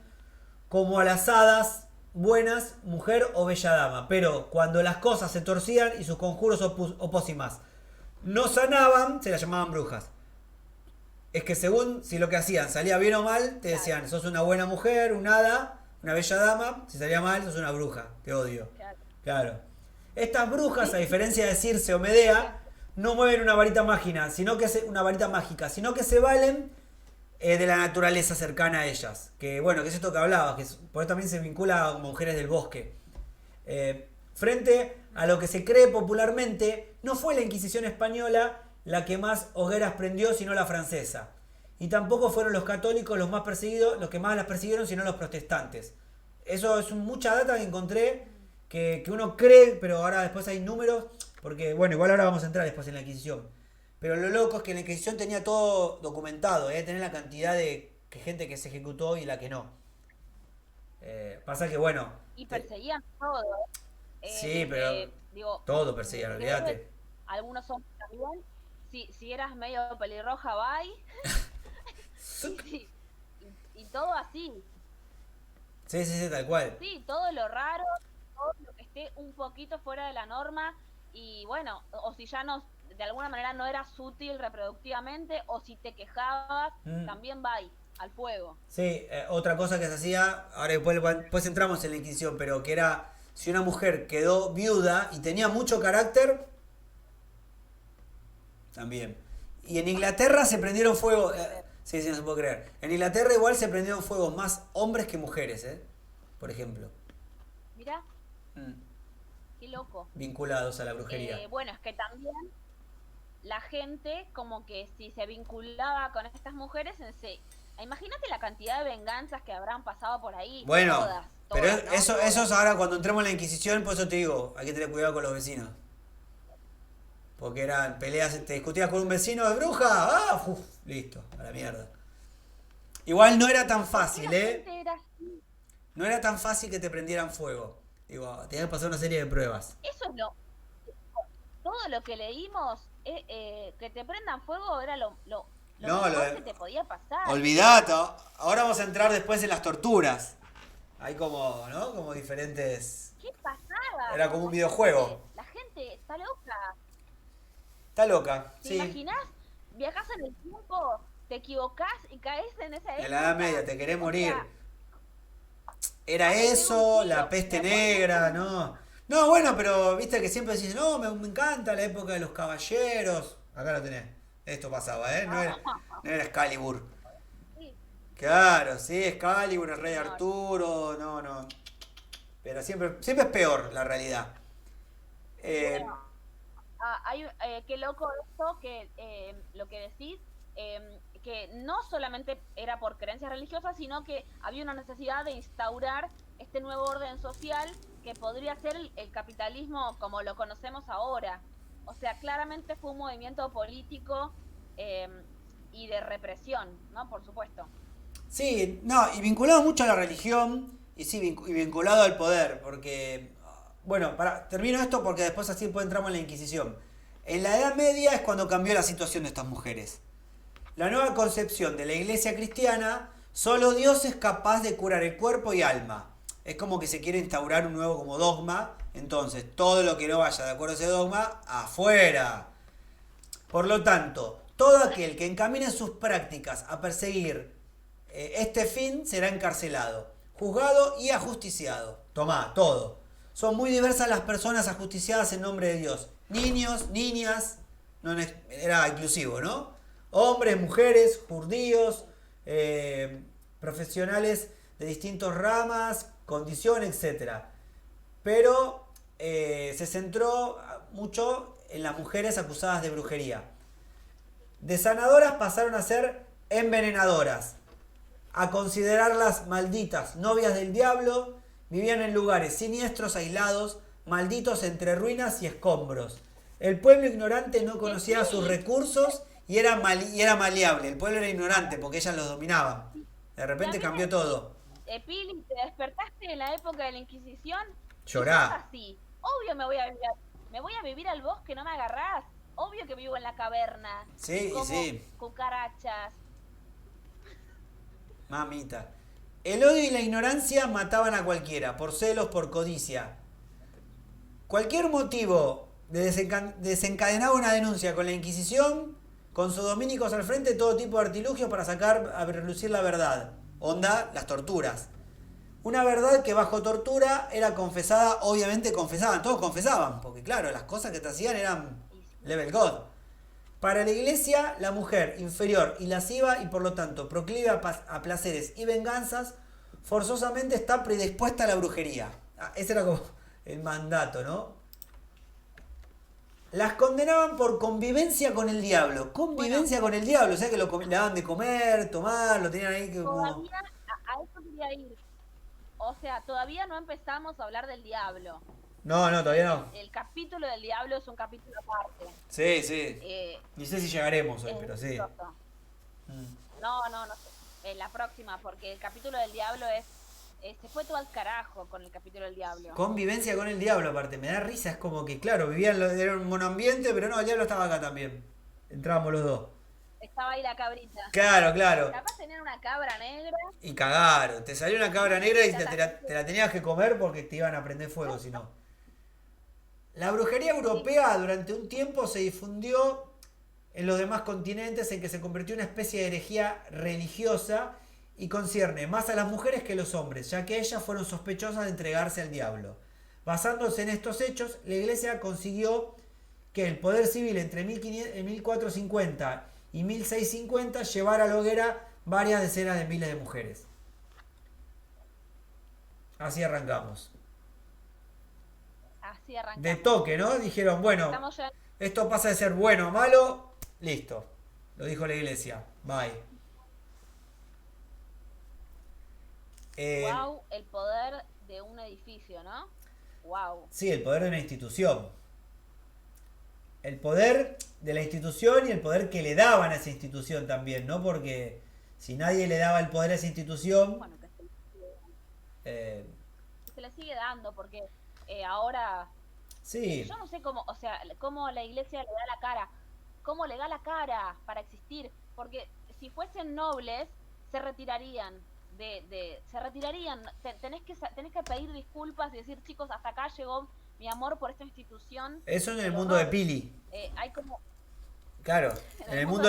como a las hadas buenas, mujer o bella dama. Pero cuando las cosas se torcían y sus conjuros o pócimas no sanaban, se las llamaban brujas. Es que según si lo que hacían salía bien o mal, te decían, sos una buena mujer, un hada, una bella dama. Si salía mal, sos una bruja. Te odio. Claro. Estas brujas, a diferencia de Circe o Medea, no mueven una varita mágica, sino que se valen de la naturaleza cercana a ellas. Que bueno, que es esto que hablabas, que por eso también se vincula a mujeres del bosque. Frente a lo que se cree popularmente, no fue la Inquisición española la que más hogueras prendió, sino la francesa. Y tampoco fueron los católicos los más perseguidos, los que más las persiguieron, sino los protestantes. Eso es mucha data que encontré, que uno cree, pero ahora después hay números, porque bueno, igual ahora vamos a entrar después en la Inquisición. Pero lo loco es que la Inquisición tenía todo documentado, tener la cantidad de gente que se ejecutó y la que no. Pasa que bueno... Y perseguían todo. Sí, pero digo, todo perseguían, olvídate. Algunos son también. Si eras medio pelirroja, bye. y todo así. Sí, tal cual. Sí, todo lo raro, todo lo que esté un poquito fuera de la norma. Y bueno, o si ya no, de alguna manera no eras útil reproductivamente, o si te quejabas, también bye, al fuego. Sí, otra cosa que se hacía, ahora después entramos en la Inquisición, pero que era, si una mujer quedó viuda y tenía mucho carácter, también. Y en Inglaterra se prendieron fuego. Sí, no se puede creer. En Inglaterra igual se prendieron fuegos más hombres que mujeres, por ejemplo. Mirá. Qué loco. Vinculados a la brujería. Bueno, es que también la gente, como que si se vinculaba con estas mujeres, imagínate la cantidad de venganzas que habrán pasado por ahí. Bueno, todas, pero ¿no? eso es ahora cuando entremos en la Inquisición, por eso te digo, hay que tener cuidado con los vecinos. Porque eran peleas, te discutías con un vecino de bruja, listo, a la mierda. Igual no era tan fácil, No era tan fácil que te prendieran fuego. Digo, tenías que pasar una serie de pruebas. Eso no. Todo lo que leímos, que te prendan fuego era lo mejor que te podía pasar. Olvidate, ahora vamos a entrar después en las torturas. Hay como, ¿no? Como diferentes... ¿Qué pasaba? Era como un videojuego. La gente está loca. Está loca, ¿Te sí. imaginas? Viajas en el tiempo, te equivocás y caes en esa época. En la Edad Media, te querés morir. Era eso, la peste negra, ¿no? No, bueno, pero viste que siempre decís, no, me encanta la época de los caballeros. Acá lo tenés. Esto pasaba, No era Excalibur. Sí. Claro, sí, Excalibur, el rey Arturo, no. Pero siempre es peor la realidad. Bueno, qué loco esto, que lo que decís, que no solamente era por creencias religiosas, sino que había una necesidad de instaurar este nuevo orden social que podría ser el capitalismo como lo conocemos ahora. O sea, claramente fue un movimiento político y de represión, ¿no? Por supuesto. Sí, no, y vinculado mucho a la religión, Y sí, y vinculado al poder, porque, bueno, termino esto porque después así pues entramos en la Inquisición. En la Edad Media es cuando cambió la situación de estas mujeres. La nueva concepción de la iglesia cristiana, solo Dios es capaz de curar el cuerpo y alma. Es como que se quiere instaurar un nuevo como dogma, entonces todo lo que no vaya de acuerdo a ese dogma, afuera. Por lo tanto, todo aquel que encamine sus prácticas a perseguir este fin será encarcelado, juzgado y ajusticiado. Tomá, todo. Son muy diversas las personas ajusticiadas en nombre de Dios. Niños, niñas, no era inclusivo, ¿no? Hombres, mujeres, judíos, profesionales de distintas ramas, condiciones, etcétera. Pero se centró mucho en las mujeres acusadas de brujería. De sanadoras pasaron a ser envenenadoras, a considerarlas malditas, novias del diablo, vivían en lugares siniestros, aislados, malditos entre ruinas y escombros. El pueblo ignorante no conocía sus recursos y era maleable. El pueblo era ignorante porque ellas los dominaban. De repente También, cambió todo. Pili, ¿te despertaste en la época de la Inquisición? Y sos Llorá. así. Obvio me voy a vivir al bosque, no me agarrás. Obvio que vivo en la caverna. Y Sí, y como sí, cucarachas. mamita. El odio y la ignorancia mataban a cualquiera, por celos, por codicia. Cualquier motivo desencadenaba una denuncia con la Inquisición, con sus dominicos al frente, todo tipo de artilugios para sacar a relucir la verdad. Onda, las torturas. Una verdad que bajo tortura era confesada, obviamente confesaban, todos confesaban, porque claro, las cosas que te hacían eran level God. Para la iglesia, la mujer inferior y lasciva y por lo tanto proclive a placeres y venganzas, forzosamente está predispuesta a la brujería. Ese era como el mandato, ¿no? Las condenaban por convivencia con el diablo. Convivencia con el diablo, o sea que le daban de comer, tomar, lo tenían ahí como... Todavía a eso quería ir. O sea, todavía no empezamos a hablar del diablo. No, no, todavía no. El capítulo del diablo es un capítulo aparte. Sí, sí. Eh, Ni sé si llegaremos hoy, es pero sí. gracioso. Mm. No sé. En la próxima, porque el capítulo del diablo se fue todo al carajo con el capítulo del diablo. Convivencia con el diablo, aparte. Me da risa, es como que, claro, vivían era un monoambiente, pero no, el diablo estaba acá también. Entrábamos los dos. Estaba ahí la cabrita. Claro, claro. Capaz tenían una cabra negra. Y cagaron. Te salió una cabra negra y Ya te la tenías que comer porque te iban a prender fuego, si no. La brujería europea durante un tiempo se difundió en los demás continentes en que se convirtió en una especie de herejía religiosa y concierne más a las mujeres que a los hombres, ya que ellas fueron sospechosas de entregarse al diablo. Basándose en estos hechos, la iglesia consiguió que el poder civil entre 1450 y 1650 llevara a la hoguera varias decenas de miles de mujeres. Así arrancamos. Así arrancamos. De toque, ¿no? Dijeron, bueno, esto pasa de ser bueno a malo, listo. Lo dijo la iglesia. Bye. Wow, el poder de un edificio, ¿no? Wow. Sí, el poder de una institución. El poder de la institución y el poder que le daban a esa institución también, ¿no? Porque si nadie le daba el poder a esa institución... Bueno, que se le sigue dando, porque ahora... Sí. Yo no sé cómo, o sea, cómo la iglesia le da la cara. ¿Cómo le da la cara para existir? Porque si fuesen nobles, se retirarían. Se retirarían. Tenés que pedir disculpas y decir, chicos, hasta acá llegó mi amor por esta institución. Eso en el mundo de Pili. Hay como... Claro, en el mundo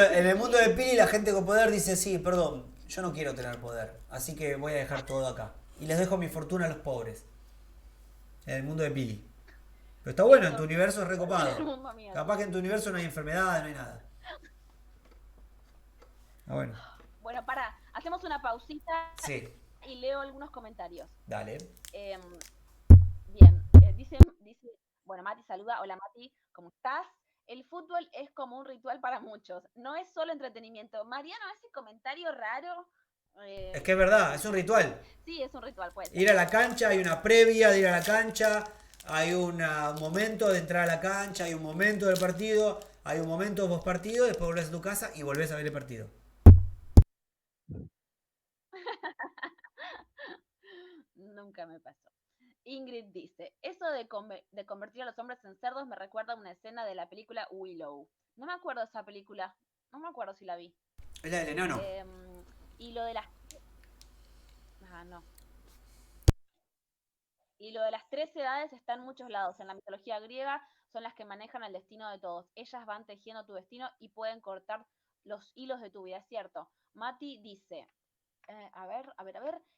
de Pili la gente con poder dice, sí, perdón, yo no quiero tener poder, así que voy a dejar todo acá. Y les dejo mi fortuna a los pobres. En el mundo de Pili. Pero está bueno, en tu universo es recopado. Capaz que en tu universo no hay enfermedad, no hay nada. Ah, bueno. Bueno, hacemos una pausita Sí. y leo algunos comentarios. Dale. Bien, dice, bueno, Mati saluda, hola Mati, ¿cómo estás? El fútbol es como un ritual para muchos, no es solo entretenimiento. Mariano, ese comentario raro... es que es verdad, es un ritual. Sí, es un ritual, pues. Ir a la cancha, hay una previa de ir a la cancha, hay un momento de entrar a la cancha, hay un momento del partido, hay un momento de postpartido, después volvés a tu casa y volvés a ver el partido. Nunca me pasó. Ingrid dice, eso de convertir a los hombres en cerdos me recuerda a una escena de la película Willow. No me acuerdo de esa película. No me acuerdo si la vi. Es la del enano. Y lo de las... Ah, no. Y lo de las 13 edades está en muchos lados. En la mitología griega son las que manejan el destino de todos. Ellas van tejiendo tu destino y pueden cortar los hilos de tu vida, es cierto. Mati dice, a ver.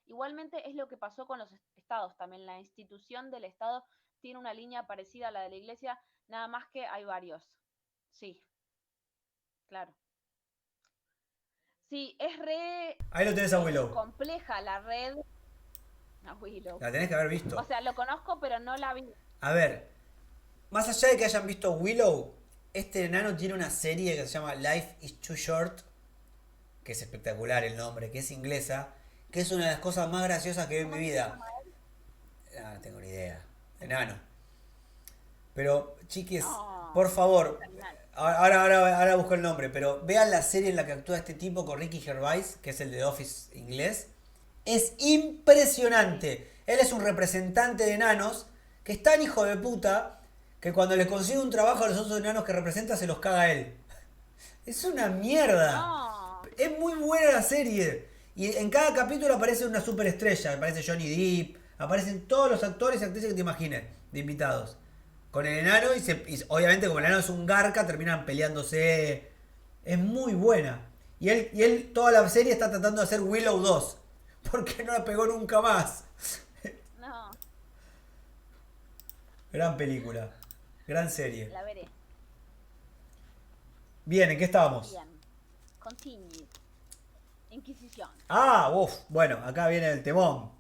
Igualmente es lo que pasó con los estados también. La institución del Estado tiene una línea parecida a la de la Iglesia, nada más que hay varios. Sí, claro. Sí, es Ahí lo tenés a Willow. compleja la red. A Willow. La tenés que haber visto. O sea, lo conozco, pero no la vi. A ver, más allá de que hayan visto Willow, este enano tiene una serie que se llama Life is Too Short, que es espectacular el nombre, que es inglesa, que es una de las cosas más graciosas que vi en mi vida. No tengo ni idea. Enano. Pero, chiquis, No, por favor, animal. ahora busco el nombre, pero vean la serie en la que actúa este tipo con Ricky Gervais, que es el de The Office inglés. Es impresionante. Él es un representante de enanos que es tan hijo de puta que cuando le consigue un trabajo a los otros enanos que representa se los caga a él. Es una mierda. No. Es muy buena la serie. Y en cada capítulo aparece una superestrella. Aparece Johnny Depp. Aparecen todos los actores y actrices que te imagines de invitados. Con el enano y obviamente como el enano es un garca terminan peleándose. Es muy buena. Y él toda la serie está tratando de hacer Willow 2. Porque no la pegó nunca más. No, Gran película. Gran serie. la veré. Bien, ¿en qué estábamos? Bien. Continue. Inquisición. Bueno, acá viene el temón.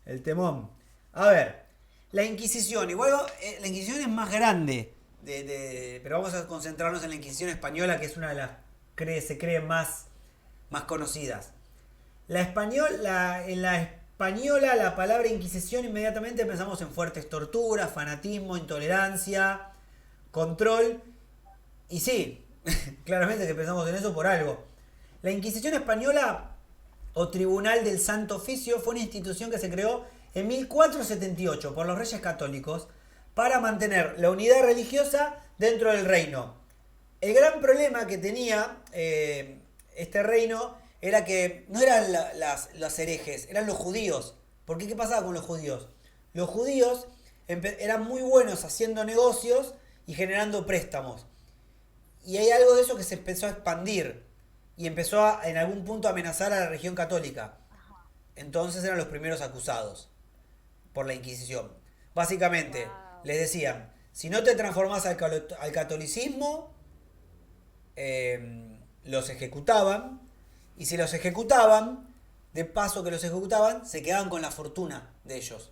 El temón. A ver, la Inquisición. Igual la Inquisición es más grande. Pero vamos a concentrarnos en la Inquisición española, que es una de las se cree más conocidas. En la española, la palabra Inquisición inmediatamente pensamos en fuertes torturas, fanatismo, intolerancia, control. Y sí, claramente que pensamos en eso por algo. La Inquisición española o Tribunal del Santo Oficio fue una institución que se creó en 1478 por los Reyes Católicos para mantener la unidad religiosa dentro del reino. El gran problema que tenía este reino era que no eran los herejes, eran los judíos. ¿Por qué? ¿Qué pasaba con los judíos? Los judíos eran muy buenos haciendo negocios y generando préstamos. Y hay algo de eso que se empezó a expandir y empezó en algún punto a amenazar a la religión católica. Entonces eran los primeros acusados por la Inquisición. Básicamente, Wow. les decían, si no te transformás al catolicismo, los ejecutaban. Y si los ejecutaban, de paso que los ejecutaban, se quedaban con la fortuna de ellos.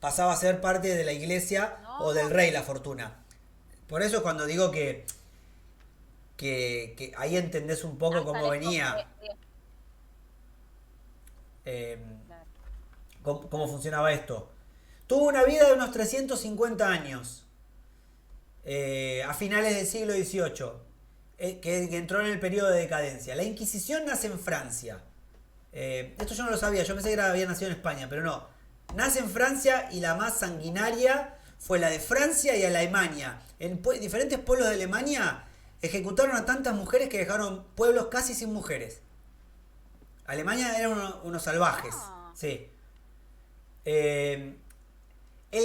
Pasaba a ser parte de la iglesia o del rey la fortuna. Por eso cuando digo que ahí entendés un poco cómo venía, Claro. cómo funcionaba esto. Tuvo una vida de unos 350 años, a finales del siglo XVIII. Que entró en el periodo de decadencia. La Inquisición nace en Francia. Esto yo no lo sabía, yo pensé que había nacido en España, pero no. Nace en Francia y la más sanguinaria fue la de Francia y Alemania. En diferentes pueblos de Alemania ejecutaron a tantas mujeres que dejaron pueblos casi sin mujeres. Alemania eran unos salvajes. Sí. El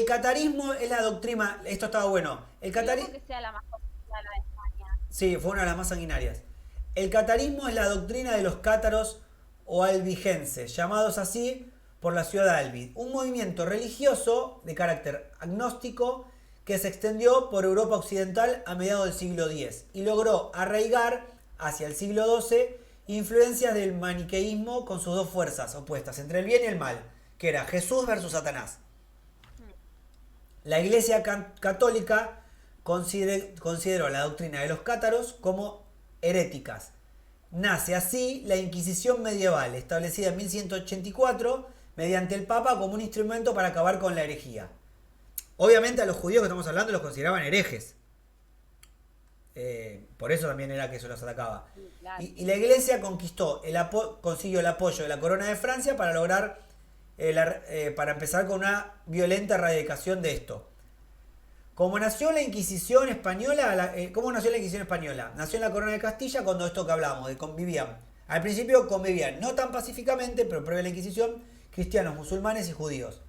catarismo es la doctrina. Esto estaba bueno. El catarismo. Que sea la más conocida la de España. Sí, fue una de las más sanguinarias. El catarismo es la doctrina de los cátaros o albigenses, llamados así por la ciudad de Albi. Un movimiento religioso de carácter agnóstico que se extendió por Europa occidental a mediados del siglo X y logró arraigar hacia el siglo XII influencias del maniqueísmo con sus dos fuerzas opuestas, entre el bien y el mal, que era Jesús versus Satanás. La Iglesia Católica consideró la doctrina de los cátaros como heréticas. Nace así la Inquisición medieval, establecida en 1184 mediante el Papa como un instrumento para acabar con la herejía. Obviamente a los judíos que estamos hablando los consideraban herejes. Por eso también era que se los atacaba. Claro. Y la Iglesia consiguió el apoyo de la corona de Francia para lograr para empezar con una violenta erradicación de esto. ¿Cómo nació la Inquisición española? ¿Cómo nació la Inquisición española? Nació en la Corona de Castilla cuando esto que hablábamos, de convivían. Al principio convivían, no tan pacíficamente, pero previo a la Inquisición, cristianos, musulmanes y judíos.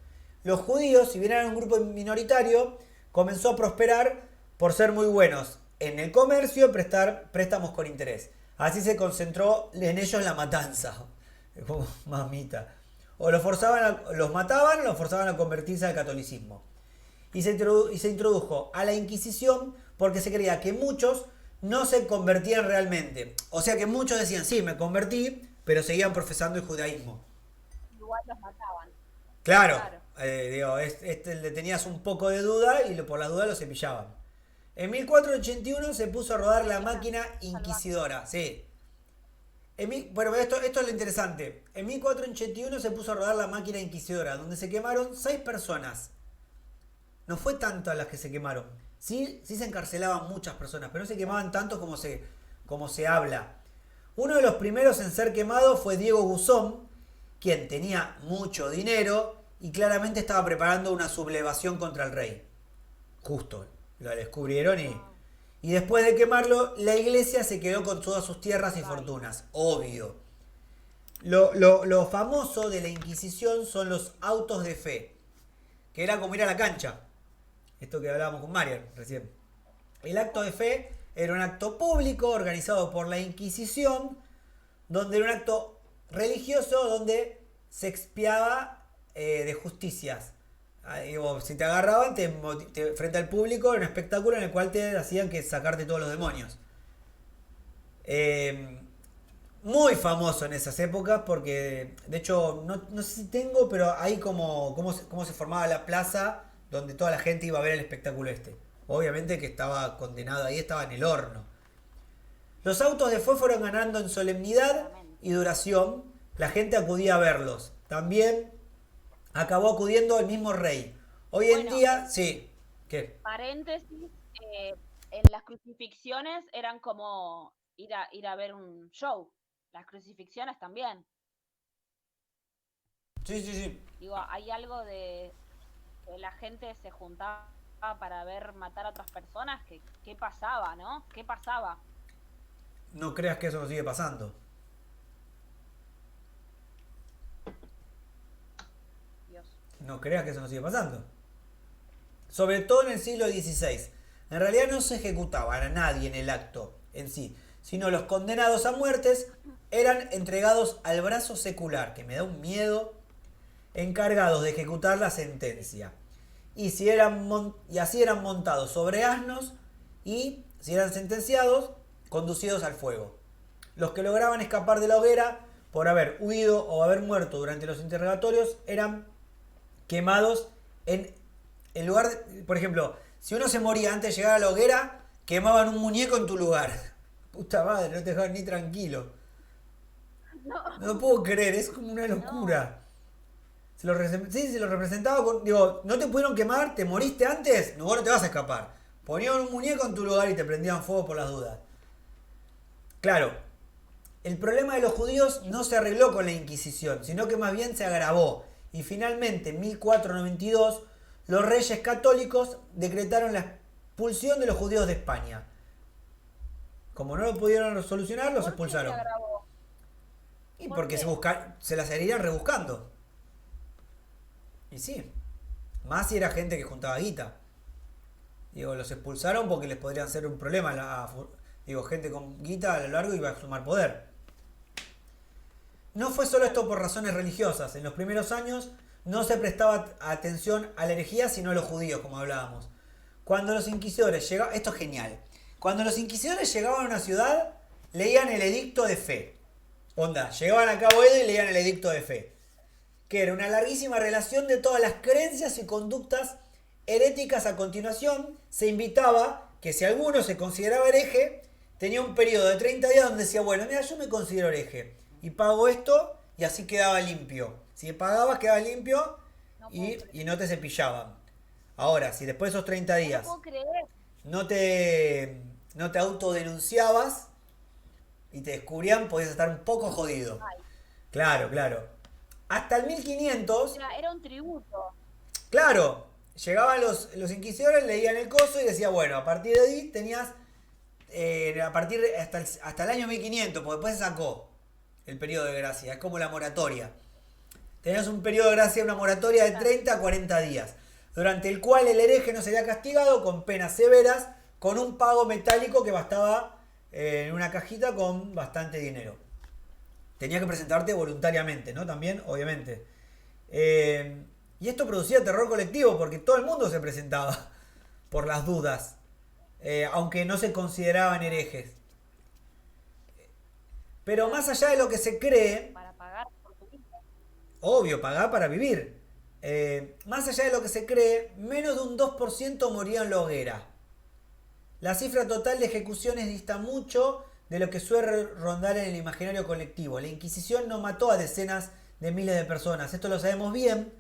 Los judíos, si bien eran un grupo minoritario, comenzó a prosperar por ser muy buenos en el comercio y prestar préstamos con interés. Así se concentró en ellos la matanza. Como mamita. O los mataban o los forzaban a convertirse al catolicismo. Y se introdujo a la Inquisición porque se creía que muchos no se convertían realmente. O sea que muchos decían, sí, me convertí, pero seguían profesando el judaísmo. Igual los mataban. Claro, Claro. le tenías un poco de duda y por las dudas lo cepillaban. En 1481 se puso a rodar la máquina inquisidora. Sí. Bueno, esto es lo interesante. En 1481 se puso a rodar la máquina inquisidora, donde se quemaron 6 personas. No fue tanto a las que se quemaron. Sí se encarcelaban muchas personas, pero no se quemaban tanto como se habla. Uno de los primeros en ser quemado fue Diego Guzón, quien tenía mucho dinero y claramente estaba preparando una sublevación contra el rey. Justo, lo descubrieron y después de quemarlo, la iglesia se quedó con todas sus tierras y fortunas. Obvio. Lo famoso de la Inquisición son los autos de fe, que era como ir a la cancha. Esto que hablábamos con Marian recién. El acto de fe era un acto público organizado por la Inquisición, donde era un acto religioso donde se expiaba de justicias. Si te agarraban frente al público, era un espectáculo en el cual te hacían que sacarte todos los demonios. Muy famoso en esas épocas porque, de hecho, no sé si tengo, pero ahí cómo se formaba la plaza donde toda la gente iba a ver el espectáculo este. Obviamente que estaba condenado ahí, estaba en el horno. Los autos de fe fueron ganando en solemnidad y duración. La gente acudía a verlos. También acabó acudiendo el mismo rey. Hoy en día, sí. ¿Qué? Paréntesis, en las crucifixiones eran como ir a ver un show. Las crucifixiones también. Sí, sí, sí. Digo, hay algo de que la gente se juntaba para ver matar a otras personas. ¿Qué pasaba, no? ¿Qué pasaba? No creas que eso no sigue pasando. Dios. No creas que eso no sigue pasando. Sobre todo en el siglo XVI. En realidad no se ejecutaba a nadie en el acto en sí, sino los condenados a muertes eran entregados al brazo secular, que me da un miedo, encargados de ejecutar la sentencia. Y así eran montados sobre asnos y, si eran sentenciados, conducidos al fuego. Los que lograban escapar de la hoguera por haber huido o haber muerto durante los interrogatorios eran quemados en lugar de, por ejemplo, si uno se moría antes de llegar a la hoguera, quemaban un muñeco en tu lugar. Puta madre, no te dejaban ni tranquilo. No, No lo puedo creer, es como una locura. Se lo representaba con. Digo, no te pudieron quemar, te moriste antes, no, vos no te vas a escapar. Ponían un muñeco en tu lugar y te prendían fuego por las dudas. Claro, el problema de los judíos no se arregló con la Inquisición, sino que más bien se agravó. Y finalmente, en 1492, los reyes católicos decretaron la expulsión de los judíos de España. Como no lo pudieron solucionar, los ¿por qué se expulsaron. agravó? Y ¿Por porque qué? se las seguirían rebuscando. Y sí, más si era gente que juntaba guita. Digo, los expulsaron porque les podrían ser un problema. Digo, gente con guita a lo largo iba a sumar poder. No fue solo esto por razones religiosas. En los primeros años no se prestaba atención a la herejía, sino a los judíos, como hablábamos. Cuando los inquisidores llegaban... Esto es genial. Cuando los inquisidores llegaban a una ciudad, leían el edicto de fe. Onda, llegaban a Cabo Edo y leían el edicto de fe. Que era una larguísima relación de todas las creencias y conductas heréticas. A continuación, se invitaba que si alguno se consideraba hereje, tenía un periodo de 30 días donde decía, bueno, mira, yo me considero hereje y pago esto, y así quedaba limpio. Si pagabas, quedaba limpio y no te cepillaban. Ahora, si después de esos 30 No lo días puedo creer. no te autodenunciabas y te descubrían, podías estar un poco jodido. Ay, Claro, claro. Hasta el O 1500, sea, era un tributo. claro, llegaban los inquisidores, leían el coso y decía, bueno, a partir de ahí tenías, a partir hasta el año 1500, porque después se sacó el periodo de gracia, es como la moratoria. Tenías un periodo de gracia, una moratoria de Claro. 30 a 40 días, durante el cual el hereje no sería castigado con penas severas, con un pago metálico que bastaba en una cajita con bastante dinero. Tenía que presentarte voluntariamente, ¿no? También, obviamente. Eh, y esto producía terror colectivo porque todo el mundo se presentaba por las dudas, aunque no se consideraban herejes. Pero más Claro. allá de lo que se cree, Para pagar por tu vida. obvio, pagar para vivir. Más allá de lo que se cree, menos de un 2% moría en la hoguera. La cifra total de ejecuciones dista mucho de lo que suele rondar en el imaginario colectivo. La Inquisición no mató a decenas de miles de personas. Esto lo sabemos bien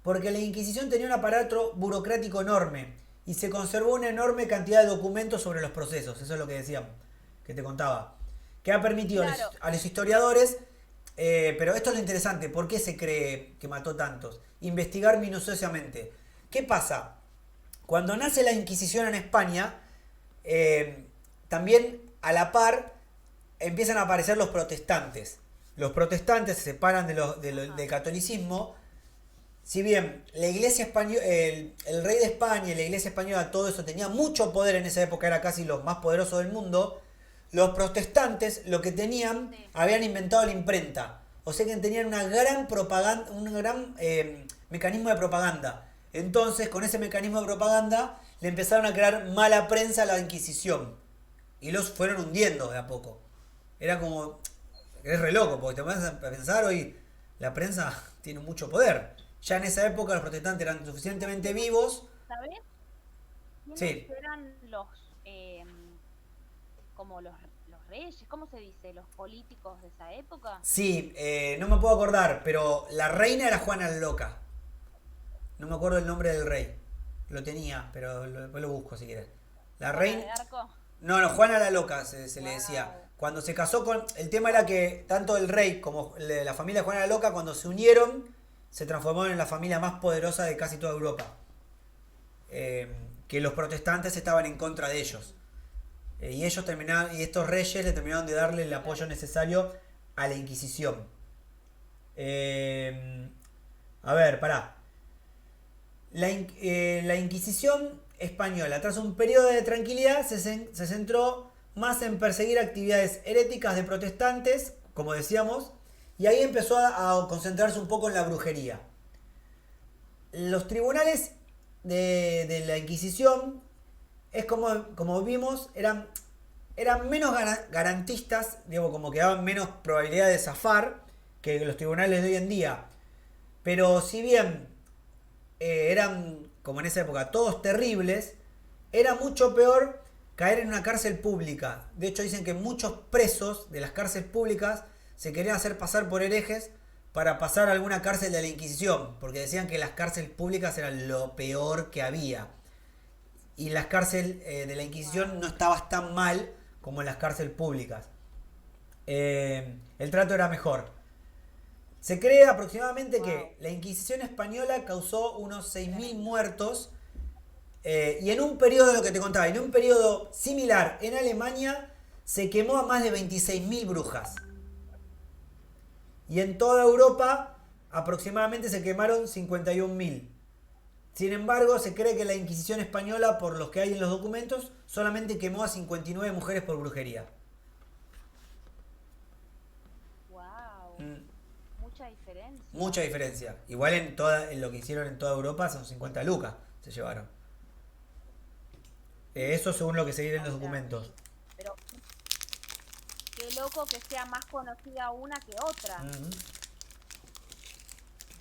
porque la Inquisición tenía un aparato burocrático enorme y se conservó una enorme cantidad de documentos sobre los procesos. Eso es lo que decíamos, que te contaba. Que ha permitido Claro. a los historiadores, pero esto es lo interesante, ¿por qué se cree que mató tantos? Investigar minuciosamente. ¿Qué pasa? Cuando nace la Inquisición en España, también a la par empiezan a aparecer los protestantes. Los protestantes se separan Ajá. del catolicismo. Si bien la iglesia española, el rey de España y la iglesia española, todo eso tenía mucho poder en esa época, era casi los más poderosos del mundo, los protestantes lo que tenían, Sí. habían inventado la imprenta. O sea que tenían una gran propaganda, un gran mecanismo de propaganda. Entonces, con ese mecanismo de propaganda, le empezaron a crear mala prensa a la Inquisición. Y los fueron hundiendo de a poco. Era como. Es re loco, porque te vas a pensar hoy, la prensa tiene mucho poder. Ya en esa época los protestantes eran suficientemente vivos. ¿Sabés quiénes Sí, eran como los reyes? ¿Cómo se dice? Los políticos de esa época. sí, no me puedo acordar, pero la reina era Juana la Loca. No me acuerdo el nombre del rey. Lo tenía, pero después lo busco si quieres. La Juana reina. de Arco. No, no, Juana la Loca se le decía. Wow. Cuando se casó con. El tema era que tanto el rey como la familia de Juana la Loca, cuando se unieron, se transformaron en la familia más poderosa de casi toda Europa. Que los protestantes estaban en contra de ellos. Y ellos terminaron, y estos reyes le terminaron de darle el apoyo Claro. necesario a la Inquisición. Eh, a ver, pará. La Inquisición española, tras un periodo de tranquilidad, se centró más en perseguir actividades heréticas de protestantes, como decíamos, y ahí empezó a concentrarse un poco en la brujería. Los tribunales de la Inquisición, es como vimos, eran menos garantistas, digo, como que daban menos probabilidad de zafar que los tribunales de hoy en día. Pero si bien eran, como en esa época, todos terribles, era mucho peor caer en una cárcel pública. De hecho, dicen que muchos presos de las cárceles públicas se querían hacer pasar por herejes para pasar a alguna cárcel de la Inquisición, porque decían que las cárceles públicas eran lo peor que había. Y las cárceles de la Inquisición Wow. no estabas tan mal como en las cárceles públicas. El trato era mejor. Se cree aproximadamente Wow. que la Inquisición española causó unos 6.000 muertos y en un periodo, lo que te contaba, en un periodo similar en Alemania se quemó a más de 26.000 brujas. Y en toda Europa aproximadamente se quemaron 51.000. Sin embargo, se cree que la Inquisición española, por los que hay en los documentos, solamente quemó a 59 mujeres por brujería. Wow. Mm, Mucha diferencia. mucha diferencia. Igual en lo que hicieron en toda Europa son 50 lucas se llevaron. Eso según lo que se dice en O los sea, documentos. sí. Pero qué loco que sea más conocida una que otra. Mm.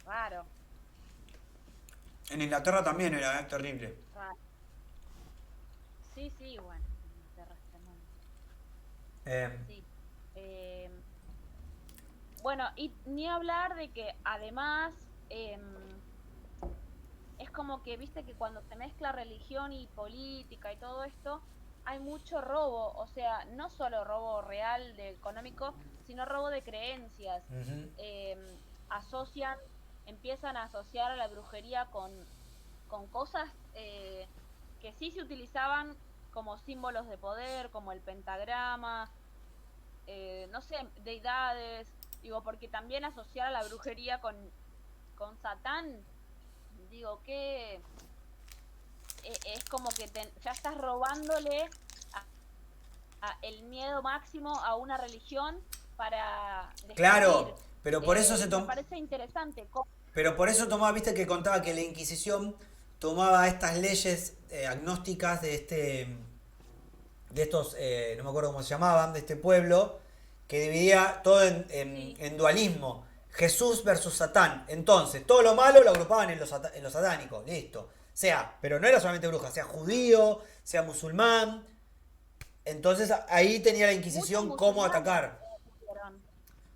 Raro. En Inglaterra también era terrible. Raro. Sí, sí, bueno. Inglaterra es tremendo. Eh, Sí. Eh, bueno, y ni hablar de que además em, es como que, viste que cuando se mezcla religión y política y todo esto, hay mucho robo, o sea, no solo robo real de económico, sino robo de creencias. ujú. Em, asocian, empiezan a asociar a la brujería con cosas que sí se utilizaban como símbolos de poder, como el pentagrama, no sé, deidades, digo, porque también asociar a la brujería con Satán, digo que es como que ya estás robándole el miedo máximo a una religión para destruir. Claro, pero por eso Me parece interesante. pero por eso tomaba, viste que contaba que la Inquisición tomaba estas leyes agnósticas de estos, no me acuerdo cómo se llamaban, de este pueblo, que dividía todo Sí, en dualismo. Jesús versus Satán. Entonces, todo lo malo lo agrupaban en los satánicos, listo. Sea, pero no era solamente bruja, sea judío, sea musulmán. Entonces ahí tenía la muchos Inquisición cómo musulmanes atacar. murieron.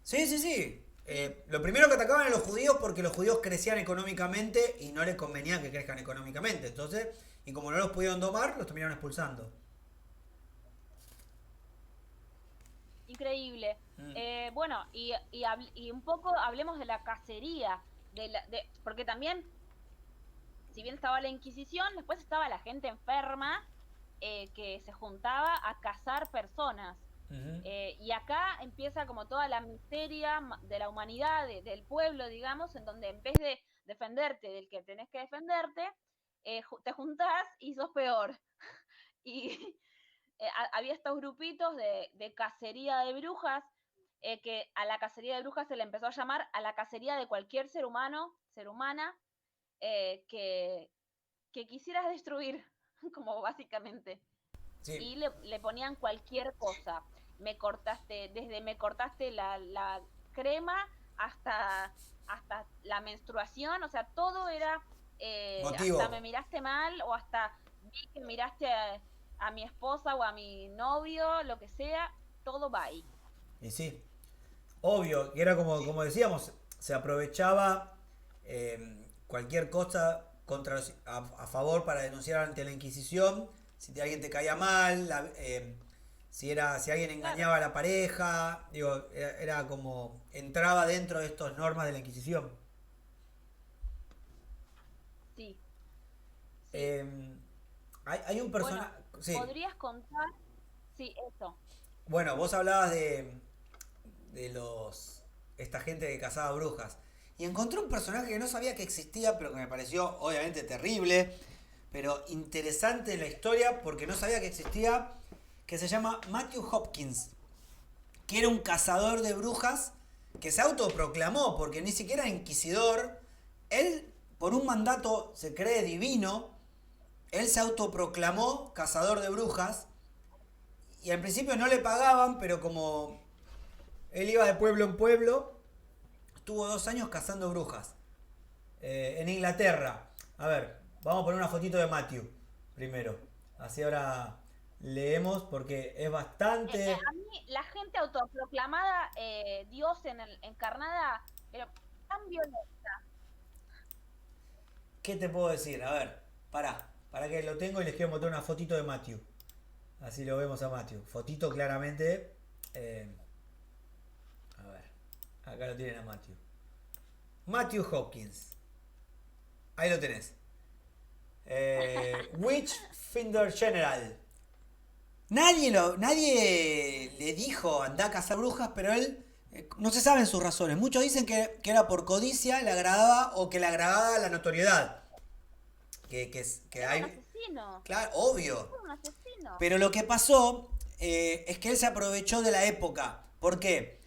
Sí, sí, sí. Sí, Lo primero que atacaban eran los judíos porque los judíos crecían económicamente y no les convenía que crezcan económicamente. Entonces, y como no los pudieron domar, los terminaron expulsando. increíble. Mm. Bueno, y un poco hablemos de la cacería, porque también, si bien estaba la Inquisición, después estaba la gente enferma que se juntaba a cazar personas. Ujú. Y acá empieza como toda la miseria de la humanidad, del pueblo, digamos, en donde en vez de defenderte del que tenés que defenderte, te juntás y sos peor. Y había estos grupitos de cacería de brujas, que a la cacería de brujas se le empezó a llamar a la cacería de cualquier ser humano, ser humana, eh, que, que quisieras destruir, como básicamente. Sí. Y le ponían cualquier cosa. Desde me cortaste la crema hasta la menstruación, o sea, todo era, hasta me Motivo. miraste mal o hasta vi que miraste a mi esposa o a mi novio, lo que sea, todo va ahí. Y sí. Obvio, que era como decíamos, se aprovechaba cualquier cosa a favor para denunciar ante la Inquisición, si alguien te caía mal, si alguien Claro, engañaba a la pareja, digo, era como entraba dentro de estas normas de la Inquisición. sí, sí. Eh, hay un Bueno, personaje, sí, podrías contar, sí, eso. bueno, vos hablabas de esta gente que cazaba brujas. Y encontré un personaje que no sabía que existía, pero que me pareció obviamente terrible, pero interesante en la historia porque no sabía que existía, que se llama Matthew Hopkins, que era un cazador de brujas que se autoproclamó, porque ni siquiera era inquisidor. Él, por un mandato, se cree divino, él se autoproclamó cazador de brujas y al principio no le pagaban, pero como él iba de pueblo en pueblo, estuvo 2 años cazando brujas en Inglaterra. A ver, vamos a poner una fotito de Matthew primero. Así ahora leemos porque es bastante... A mí, la gente autoproclamada Dios encarnada, pero tan violenta. ¿Qué te puedo decir? A ver, para que lo tengo y les quiero mostrar una fotito de Matthew. Así lo vemos a Matthew. Fotito claramente. A ver, acá lo tienen a Matthew. Matthew Hopkins. Ahí lo tenés. Witchfinder General. Nadie le dijo andá a cazar brujas, pero él no se saben sus razones. Muchos dicen que era por codicia, le agradaba o que le agradaba la notoriedad. Que Era un hay. asesino. Claro, obvio. Era un asesino. Pero lo que pasó es que él se aprovechó de la época. ¿Por qué?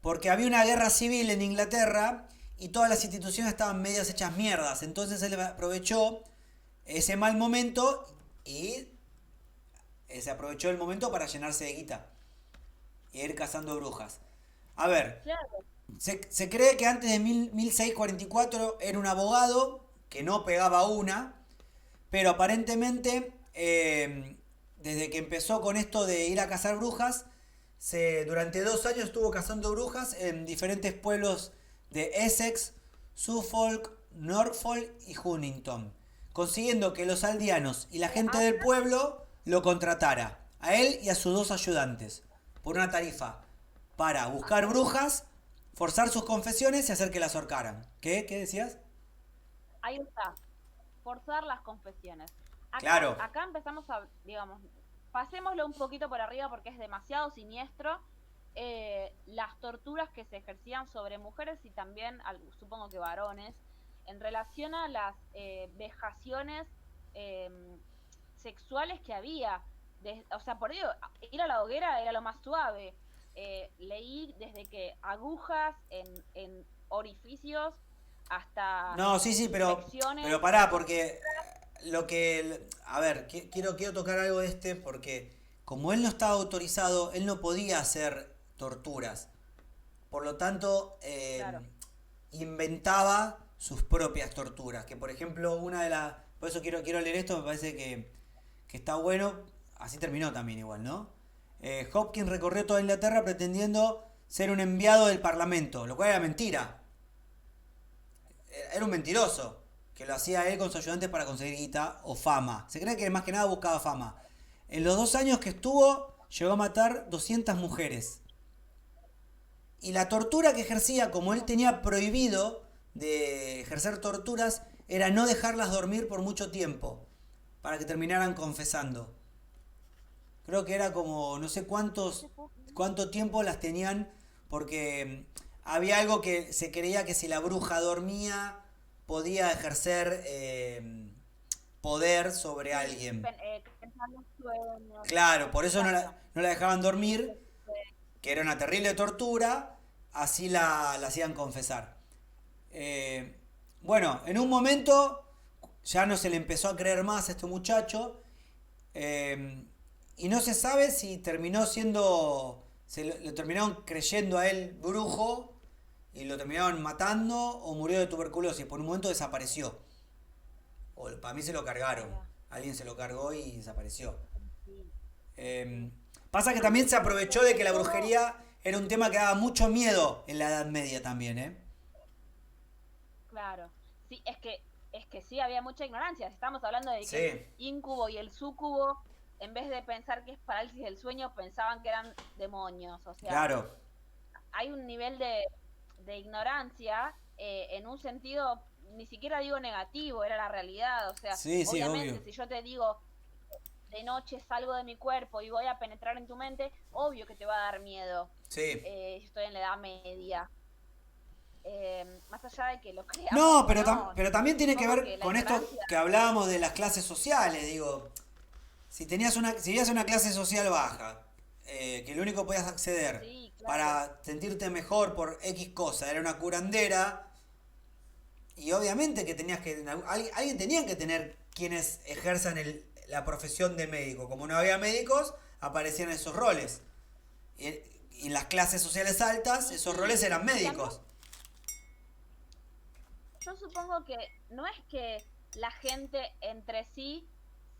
Porque había una guerra civil en Inglaterra y todas las instituciones estaban medias hechas mierdas. Entonces él aprovechó ese mal momento y se aprovechó el momento para llenarse de guita y ir cazando brujas. A ver, Claro. se cree que antes de 1644 era un abogado que no pegaba una, pero aparentemente desde que empezó con esto de ir a cazar brujas, durante 2 años estuvo cazando brujas en diferentes pueblos de Essex, Suffolk, Norfolk y Huntington, consiguiendo que los aldeanos y la gente del Acá, pueblo lo contratara, a él y a sus 2 ayudantes, por una tarifa para buscar brujas forzar sus confesiones y hacer que las ahorcaran. ¿Qué decías? Ahí está, forzar las confesiones. Claro. Acá empezamos a, digamos, pasémoslo un poquito por arriba porque es demasiado siniestro. Las torturas que se ejercían sobre mujeres y también, supongo que varones, en relación a las vejaciones eh, sexuales que había. O sea, por ello, ir a la hoguera era lo más suave. Leí desde que agujas en orificios hasta No, sí, infecciones. pero pará, porque lo que... A ver, quiero tocar algo de este porque como él no estaba autorizado, él no podía hacer torturas. Por lo tanto, Claro. inventaba sus propias torturas. Que por ejemplo, una de las... Por eso quiero leer esto, me parece que está bueno. Así terminó también igual, ¿no? Hopkins recorrió toda Inglaterra pretendiendo ser un enviado del Parlamento, lo cual era mentira. Era un mentiroso, que lo hacía él con sus ayudantes para conseguir guita o fama. Se cree que más que nada buscaba fama. En los 2 años que estuvo, llegó a matar 200 mujeres. Y la tortura que ejercía, como él tenía prohibido de ejercer torturas, era no dejarlas dormir por mucho tiempo, para que terminaran confesando. Creo que era como, no sé cuánto tiempo las tenían, porque había algo que se creía que si la bruja dormía, podía ejercer poder sobre Sí, alguien. pensando en sueños. Claro, por eso Exacto. no la dejaban dormir, que era una terrible tortura, así la hacían confesar. Eh, bueno, en un momento ya no se le empezó a creer más a este muchacho, eh, y no se sabe si terminó siendo, lo terminaron creyendo a él brujo y lo terminaron matando o murió de tuberculosis. Por un momento desapareció. O para mí se lo cargaron. Mira, Alguien se lo cargó y desapareció. sí, Eh, sí. Pasa que Yo también se aprovechó de que la supongo, brujería era un tema que daba mucho miedo en la Edad Media también, ¿eh? claro. Sí, es que sí había mucha ignorancia. Estamos hablando de que el Sí, incubo y el súcubo, en vez de pensar que es parálisis del sueño, pensaban que eran demonios. O sea, claro. hay un nivel de ignorancia en un sentido, ni siquiera digo negativo, era la realidad. O sea, Sí, sí, obviamente, obvio. si yo te digo de noche salgo de mi cuerpo y voy a penetrar en tu mente, obvio que te va a dar miedo. Sí. Estoy en la edad media. Más allá de que lo creamos No, o no, pero también tiene que supongo que ver la con esto ignorancia, que hablábamos de las clases sociales, digo. Si vivías una clase social baja, que lo único que podías acceder sí, claro. para sentirte mejor por X cosa era una curandera, y obviamente que alguien tenía que tener quienes ejerzan la profesión de médico. Como no había médicos, aparecían esos roles. Y, y en las clases sociales altas, Y esos roles sí, eran y también médicos. yo supongo que no es que la gente entre sí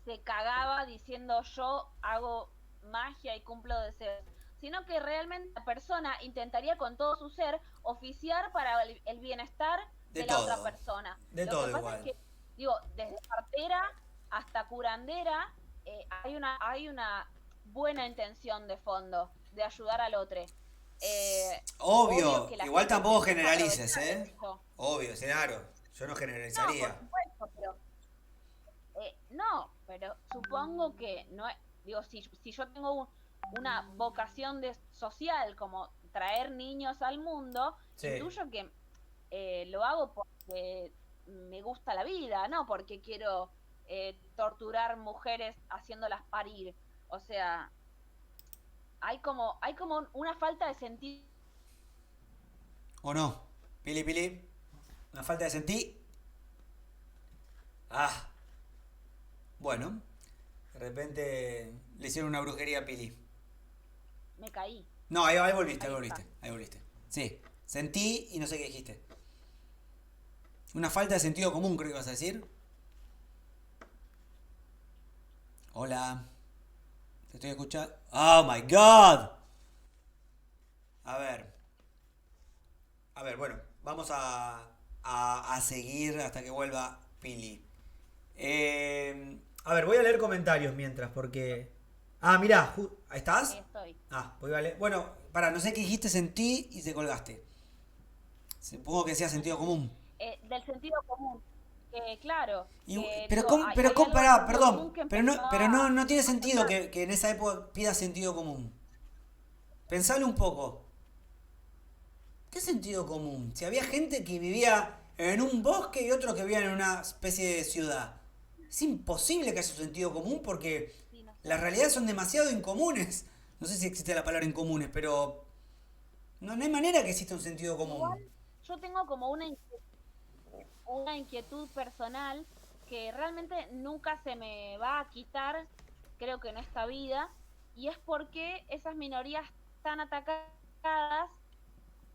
se cagaba diciendo yo hago magia y cumplo deseos, sino que realmente la persona intentaría con todo su ser oficiar para el bienestar De de la otra todo. persona. De Lo que todo pasa es igual. que, digo, desde partera hasta curandera hay una buena intención de fondo de ayudar al otro. Obvio Obvio, que la igual gente se tampoco empieza a generalices, aprovechar de ¿eh? esto. Obvio, claro. Yo no No, por generalizaría. supuesto, pero no, pero supongo que no es, digo, si yo tengo una vocación social como traer niños al mundo, Sí. intuyo que lo hago porque me gusta la vida, no porque quiero torturar mujeres haciéndolas parir. O sea, hay como una falta de sentido. ¿O no? Pili, pili. Una falta de sentir. Ah, bueno. De repente le hicieron una brujería a Pili. Me caí, No, ahí volviste, ahí ahí está. volviste, ahí volviste. Sí, sentí y no sé qué dijiste. Una falta de sentido común, creo que ibas a decir. Hola, te estoy escuchando. Oh my god. A ver, bueno, vamos a seguir hasta que vuelva Pili. A ver, voy a leer comentarios mientras, porque... Ah, mirá, ¿ahí Ahí estás? estoy. Ah, pues vale. Bueno, para, no sé qué dijiste, sentí y te colgaste. Supongo que sea sentido común. Del sentido común. Que claro, que Pero digo, cómo, pero hay cómo, algo del pará, sentido común perdón, que pero empezó no tiene a sentido faltar. que en esa época pida sentido común. Pensalo un poco. ¿Qué sentido común? Si había gente que vivía en un bosque y otro que vivía en una especie de ciudad. Es imposible que haya un sentido común porque Sí, no sé. las realidades son demasiado incomunes. No sé si existe la palabra incomunes, pero no hay manera que exista un sentido Igual común. yo tengo como una inquietud personal que realmente nunca se me va a quitar, creo que en esta vida, y es porque esas minorías tan atacadas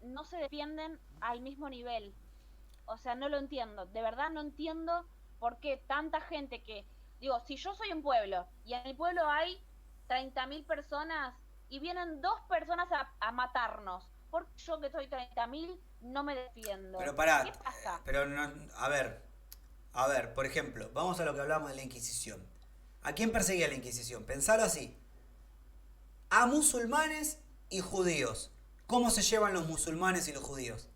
no se defienden al mismo nivel. O sea, no lo entiendo. De verdad no entiendo por qué tanta gente que, digo, si yo soy un pueblo y en el pueblo hay 30.000 personas y vienen dos personas a matarnos, ¿por qué yo que soy 30.000 no me defiendo? Pero pará, ¿Qué pasa? pero no, a ver, por ejemplo, vamos a lo que hablamos de la Inquisición. ¿A quién perseguía la Inquisición? Pensalo así. A musulmanes y judíos. ¿Cómo se llevan los musulmanes y los judíos?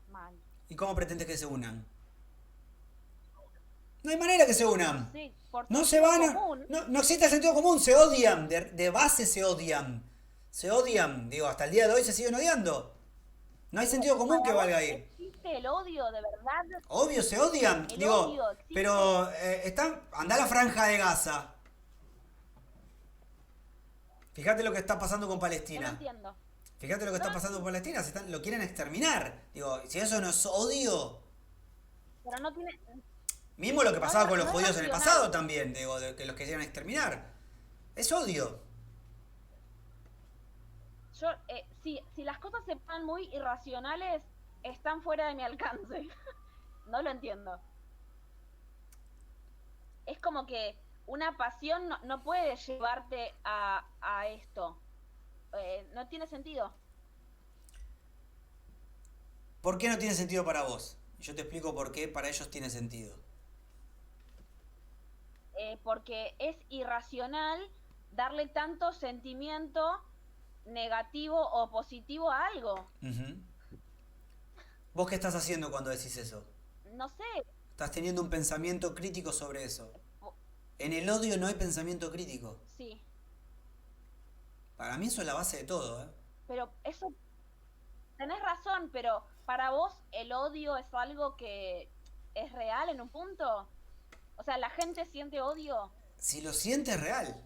Mal. ¿Y cómo pretendes que se unan? No hay manera que se No unan. sé, por No se sentido van a... común, No existe el sentido común, se odian. De base se odian. Se odian. Digo, hasta el día de hoy se siguen odiando. No hay pero sentido común que para vos valga ahí. existe el odio de verdad, Obvio, se odian. el Digo, odio existe, pero están... Anda a la franja de Gaza. Fíjate lo que está pasando con yo no Palestina. entiendo. Fíjate lo que No, está pasando con Palestina. Lo quieren exterminar. Digo, si eso no es odio... pero no tiene, Mismo lo que no pasaba con los no es judíos en el pasado racional. también. Digo, de que los querían exterminar. Es odio. Yo, si las cosas se ponen muy irracionales, están fuera de mi alcance. No lo entiendo. Es como que una pasión no puede llevarte a esto. No tiene sentido. ¿Por qué no tiene sentido para vos? Y yo te explico por qué para ellos tiene sentido. Porque es irracional darle tanto sentimiento negativo o positivo a algo. Ujú. ¿Vos qué estás haciendo cuando decís eso? No sé. Estás teniendo un pensamiento crítico sobre eso. po- En el odio no hay pensamiento crítico. Sí. Para mí eso es la base de todo, ¿eh? Pero eso, tenés razón, pero para vos el odio es algo que es real en un punto. O sea, la gente siente odio. Si lo sientes real.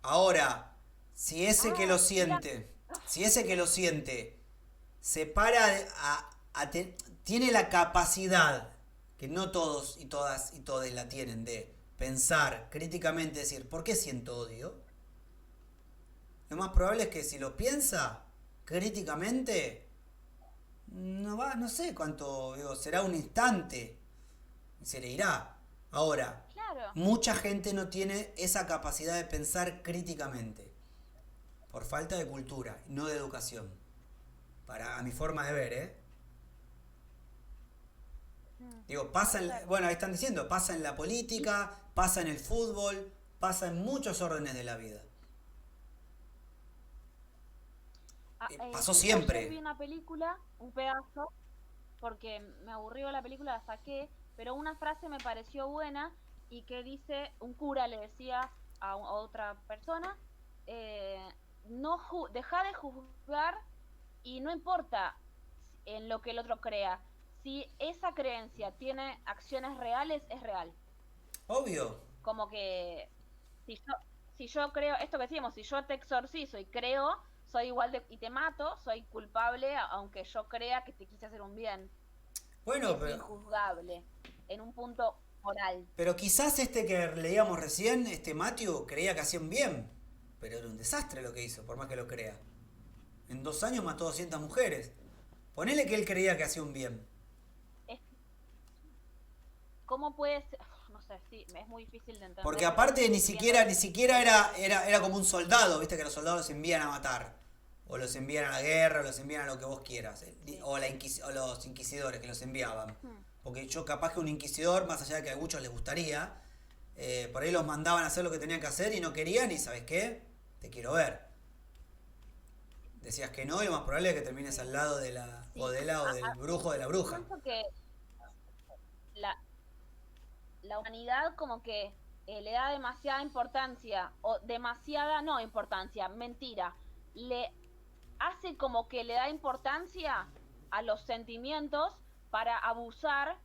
Ahora, si ese que lo Ah, mira, siente, si ese que lo siente se para tiene la capacidad, que no todos y todas y todes la tienen, de pensar críticamente, decir, ¿por qué siento odio? Lo más probable es que si lo piensa críticamente, no sé cuánto, digo, será un instante y se le irá. Ahora, claro. mucha gente no tiene esa capacidad de pensar críticamente, por falta de cultura, no de educación. A mi forma de ver, ¿eh? Mm, Digo, puede ser. bueno, ahí están diciendo, pasa en la política, pasa en el fútbol, pasa en muchos órdenes de la vida. Pasó Justo ayer vi siempre. una película, un pedazo, porque me aburrió la película, la saqué, pero una frase me pareció buena y que dice, un cura le decía a otra persona, eh, no deja de juzgar y no importa en lo que el otro crea. Si esa creencia tiene acciones reales, es real. Obvio. Como que si yo, si yo creo, esto que decíamos, si yo te exorcizo y creo, soy igual de, y te mato, soy culpable, aunque yo crea que te quise hacer un bien. Bueno, Es injuzgable en un punto moral. pero quizás este que leíamos recién, este Matthew, creía que hacía un bien. Pero era un desastre lo que hizo, por más que lo crea. En 2 años mató 200 mujeres. Ponele que él creía que hacía un bien. Es, ¿Cómo puede ser? No sé, sí, es muy difícil de Porque entender, pero aparte viendo la ni siquiera película, era como un soldado, viste que los soldados los envían a matar. O los envían a la guerra, o los envían a lo que vos quieras. sí. O los inquisidores que los enviaban. Hmm. Porque yo capaz que un inquisidor, más allá de que a muchos les gustaría, por ahí los mandaban a hacer lo que tenían que hacer y no querían y ¿sabes qué? Te quiero ver. decías que no, y lo más probable es que termines Sí, al lado de la, o sí. de la, o del brujo o de la bruja. Pienso que la, la humanidad como que le da demasiada importancia, o demasiada, no importancia, mentira, le hace como que le da importancia a los sentimientos para abusar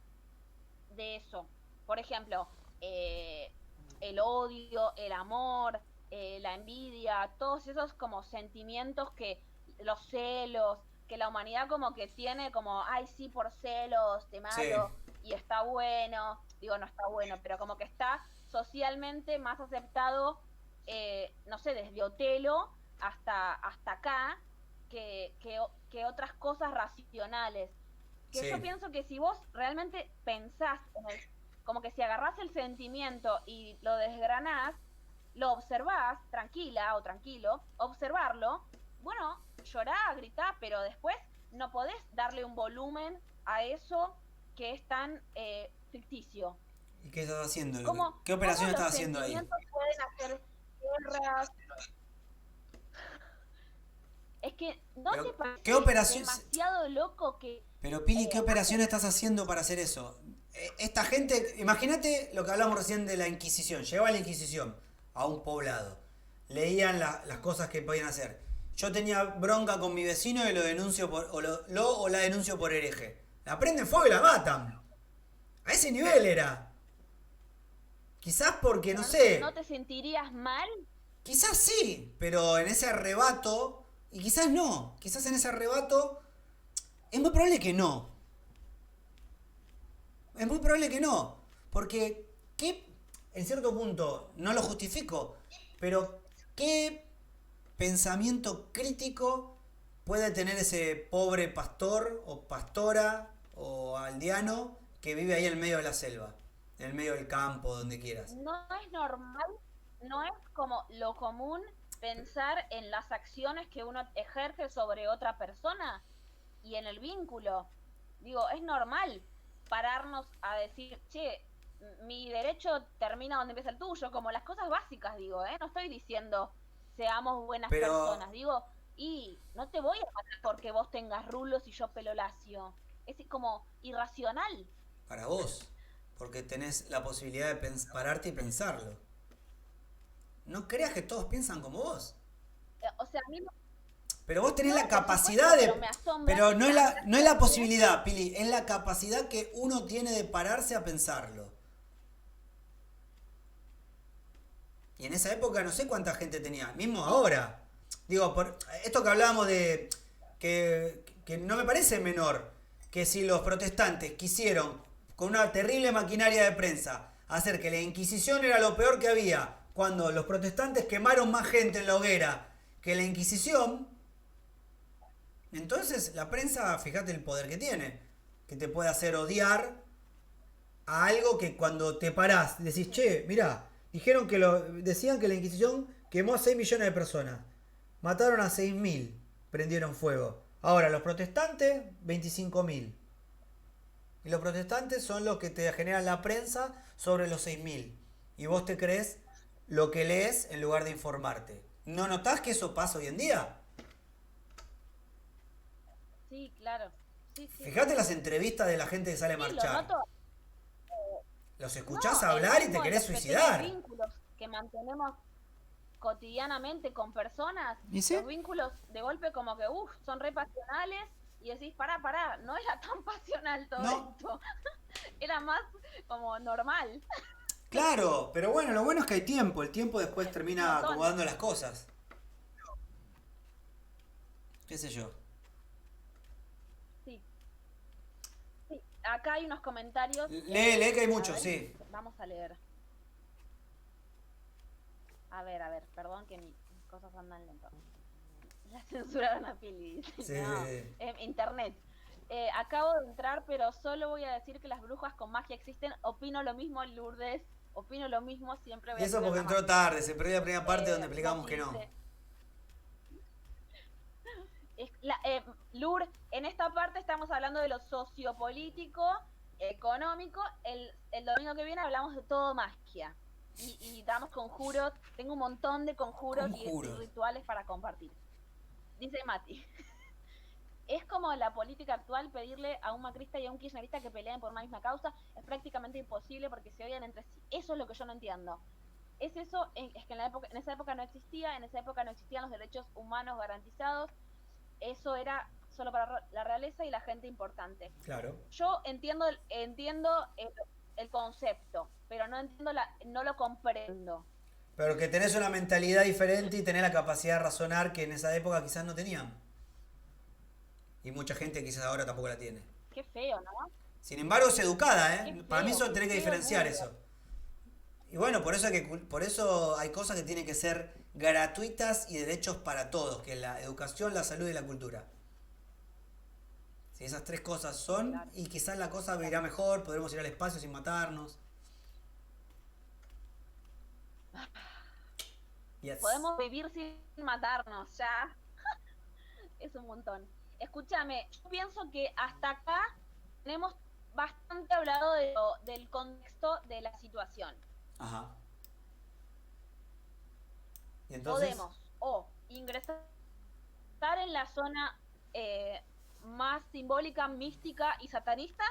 de eso. Por ejemplo, eh, el odio, el amor, la envidia, todos esos como sentimientos que los celos, que la humanidad como que tiene como, ay, sí, por celos, te Sí, mato, y está bueno, digo, no está bueno, pero como que está socialmente más aceptado, no sé, desde Otelo hasta acá, que otras cosas racionales. Que yo sí. pienso que si vos realmente pensás en el, como que si agarrás el sentimiento y lo desgranás, lo observás, tranquila o tranquilo, observarlo, bueno, llorá, gritá, pero después no podés darle un volumen a eso que es tan ficticio. ¿Y qué estás haciendo? ¿Qué ¿Cómo operación los estás haciendo ahí? sentimientos pueden hacer guerras? Es que no te Pero, ¿qué parece operación? demasiado loco que Pero Pili, ¿qué operación hace. estás haciendo para hacer eso? Esta gente, imagínate lo que hablamos recién de la Inquisición. Llegaba la Inquisición a un poblado. Leían las cosas que podían hacer. Yo tenía bronca con mi vecino y lo denuncio por, o la denuncio por hereje. La prenden fuego y la matan. A ese nivel era. Quizás porque, no Pero no sé, te sentirías mal. quizás sí, pero en ese arrebato, y quizás no, quizás en ese arrebato, es muy probable que no. Es muy probable que no. Porque, ¿qué? En cierto punto, no lo justifico, pero ¿qué pensamiento crítico puede tener ese pobre pastor o pastora o aldeano que vive ahí en el medio de la selva, en el medio del campo, donde quieras? No es normal, no es como lo común pensar en las acciones que uno ejerce sobre otra persona y en el vínculo. Digo, es normal pararnos a decir, che, mi derecho termina donde empieza el tuyo, como las cosas básicas, digo, ¿eh? No estoy diciendo seamos buenas Pero personas, digo, y no te voy a matar porque vos tengas rulos y yo pelo lacio. Es como irracional. para vos, porque tenés la posibilidad de pararte y pensarlo. No creas que todos piensan como vos. O sea, a mí Pero vos tenés no, la por supuesto, capacidad pero de... me asombra Pero que no es tanta la gente. posibilidad, Pili, es la capacidad que uno tiene de pararse a pensarlo. Y en esa época no sé cuánta gente tenía, mismo Sí, ahora. Digo, por esto que hablábamos de que no me parece menor, que si los protestantes quisieron, con una terrible maquinaria de prensa, hacer que la Inquisición era lo peor que había, cuando los protestantes quemaron más gente en la hoguera que la Inquisición, entonces la prensa, fíjate el poder que tiene, que te puede hacer odiar a algo que cuando te parás decís, sí. che, mirá, decían que la Inquisición quemó a 6 millones de personas, mataron a 6.000, prendieron fuego. Ahora, los protestantes, 25.000. Y los protestantes son los que te generan la prensa sobre los 6.000. Y vos te crees lo que lees en lugar de informarte. ¿No notás que eso pasa hoy en día? Sí, claro. Sí, sí. Fíjate las entrevistas de la gente que sale a Sí, lo marchar. noto. Los No, escuchás el hablar y te mismo de querés los pequeños suicidar. vínculos que mantenemos cotidianamente con personas, ¿Y sí? los vínculos de golpe como que, uff, son re pasionales y decís, pará, no era tan pasional todo No. esto, era más como normal. Claro, pero bueno, lo bueno es que hay tiempo. El tiempo después Un termina montón. acomodando las cosas. ¿Qué sé yo? Sí, sí. Acá hay unos comentarios, Lee que hay a muchos, ver, sí. vamos a leer. A ver, perdón que mis cosas andan lento. La censuraron a Pili. Sí, No, sí, sí. internet. Acabo de entrar, pero solo voy a decir que las brujas con magia existen. Opino lo mismo, Lourdes. Opino lo mismo, siempre voy Y a eso creer en porque la entró magia. tarde, se perdió la primera parte donde explicamos Sofi que no. dice, Lourdes, en esta parte estamos hablando de lo sociopolítico, económico. El domingo que viene hablamos de todo magia. Y damos conjuros. Tengo un montón de conjuros y Conjuros. rituales para compartir. Dice Mati. Es como la política actual pedirle a un macrista y a un kirchnerista que peleen por una misma causa. Es prácticamente imposible porque se odian entre sí. Eso es lo que yo no entiendo. Es eso, es que en esa época no existía, en esa época no existían los derechos humanos garantizados. Eso era solo para la realeza y la gente importante. Claro. Yo entiendo el concepto, pero no lo comprendo. Pero que tenés una mentalidad diferente y tenés la capacidad de razonar que en esa época quizás no tenían. Y mucha gente quizás ahora tampoco la tiene. Qué feo, ¿no? Sin embargo, es educada, Qué ¿eh? feo, Para mí eso tenés que qué feo diferenciar mundo. eso. Y bueno, por eso hay cosas que tienen que ser gratuitas y derechos para todos, que es la educación, la salud y la cultura. Si esas tres cosas son, Claro. y quizás la cosa irá mejor, podremos ir al espacio sin matarnos. Yes. Podemos vivir sin matarnos, ya. Es un montón. Escúchame, yo pienso que hasta acá tenemos bastante hablado del contexto de la situación. Ajá. ¿Y entonces? Podemos o ingresar en la zona más simbólica, mística y satanista,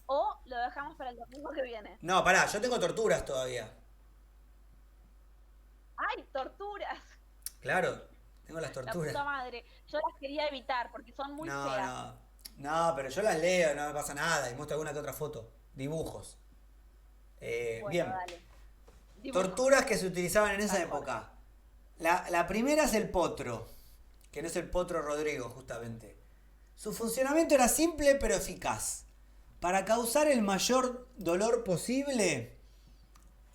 o lo dejamos para el domingo que viene. No, pará, yo tengo torturas todavía. ¡Ay, torturas! Claro, tengo las La torturas. puta madre. Yo las quería evitar porque son muy No, feas. no. No, pero yo las leo, no me pasa nada. Y muestro alguna que otra foto. Dibujos. Bueno, Bien. dale. Dibujo. Torturas que se utilizaban en esa Mejor. época. La primera es el potro. Que no es el potro Rodrigo, justamente. Su funcionamiento era simple pero eficaz. Para causar el mayor dolor posible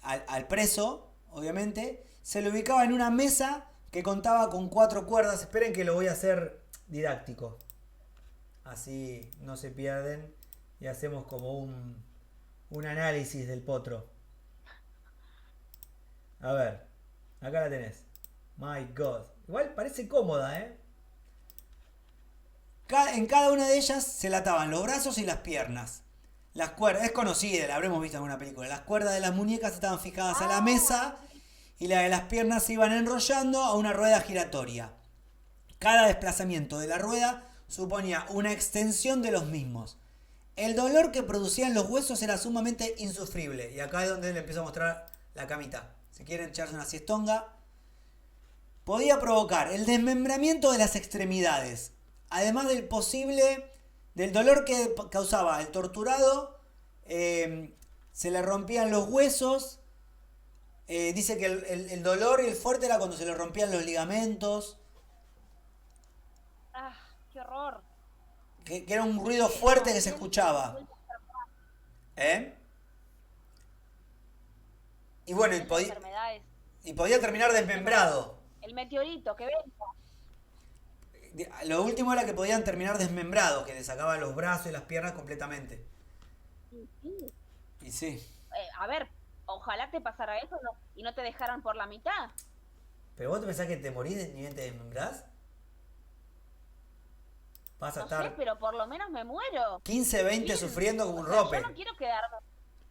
al preso, obviamente, se le ubicaba en una mesa que contaba con 4 cuerdas. Esperen que lo voy a hacer didáctico. Así no se pierden y hacemos como un análisis del potro. A ver, acá la tenés. My God. Igual parece cómoda, ¿eh? En cada una de ellas se le ataban los brazos y las piernas. Las cuerdas, es conocida, la habremos visto en alguna película. Las cuerdas de las muñecas estaban fijadas a la mesa y la de las piernas se iban enrollando a una rueda giratoria. Cada desplazamiento de la rueda suponía una extensión de los mismos. El dolor que producían los huesos era sumamente insufrible. Y acá es donde le empiezo a mostrar la camita. Si quieren echarse una siestonga. Podía provocar el desmembramiento de las extremidades. Además del dolor que causaba el torturado, se le rompían los huesos. Dice que el dolor y el fuerte era cuando se le rompían los ligamentos. ¡Ah, qué horror! Que era un ruido fuerte que se escuchaba. ¿Eh? Y bueno, Esas enfermedades. y podía terminar desmembrado. El meteorito que venga. Lo último era que podían terminar desmembrados, que le sacaban los brazos y las piernas completamente. Sí, sí. Y sí. A ver, ojalá te pasara eso y no te dejaran por la mitad. ¿Pero vos te pensás que te morís ni bien te desmembrás? Vas a No sé, estar pero por lo menos me muero. 15, 20 Bien. sufriendo como un O sea, rope. yo no quiero quedar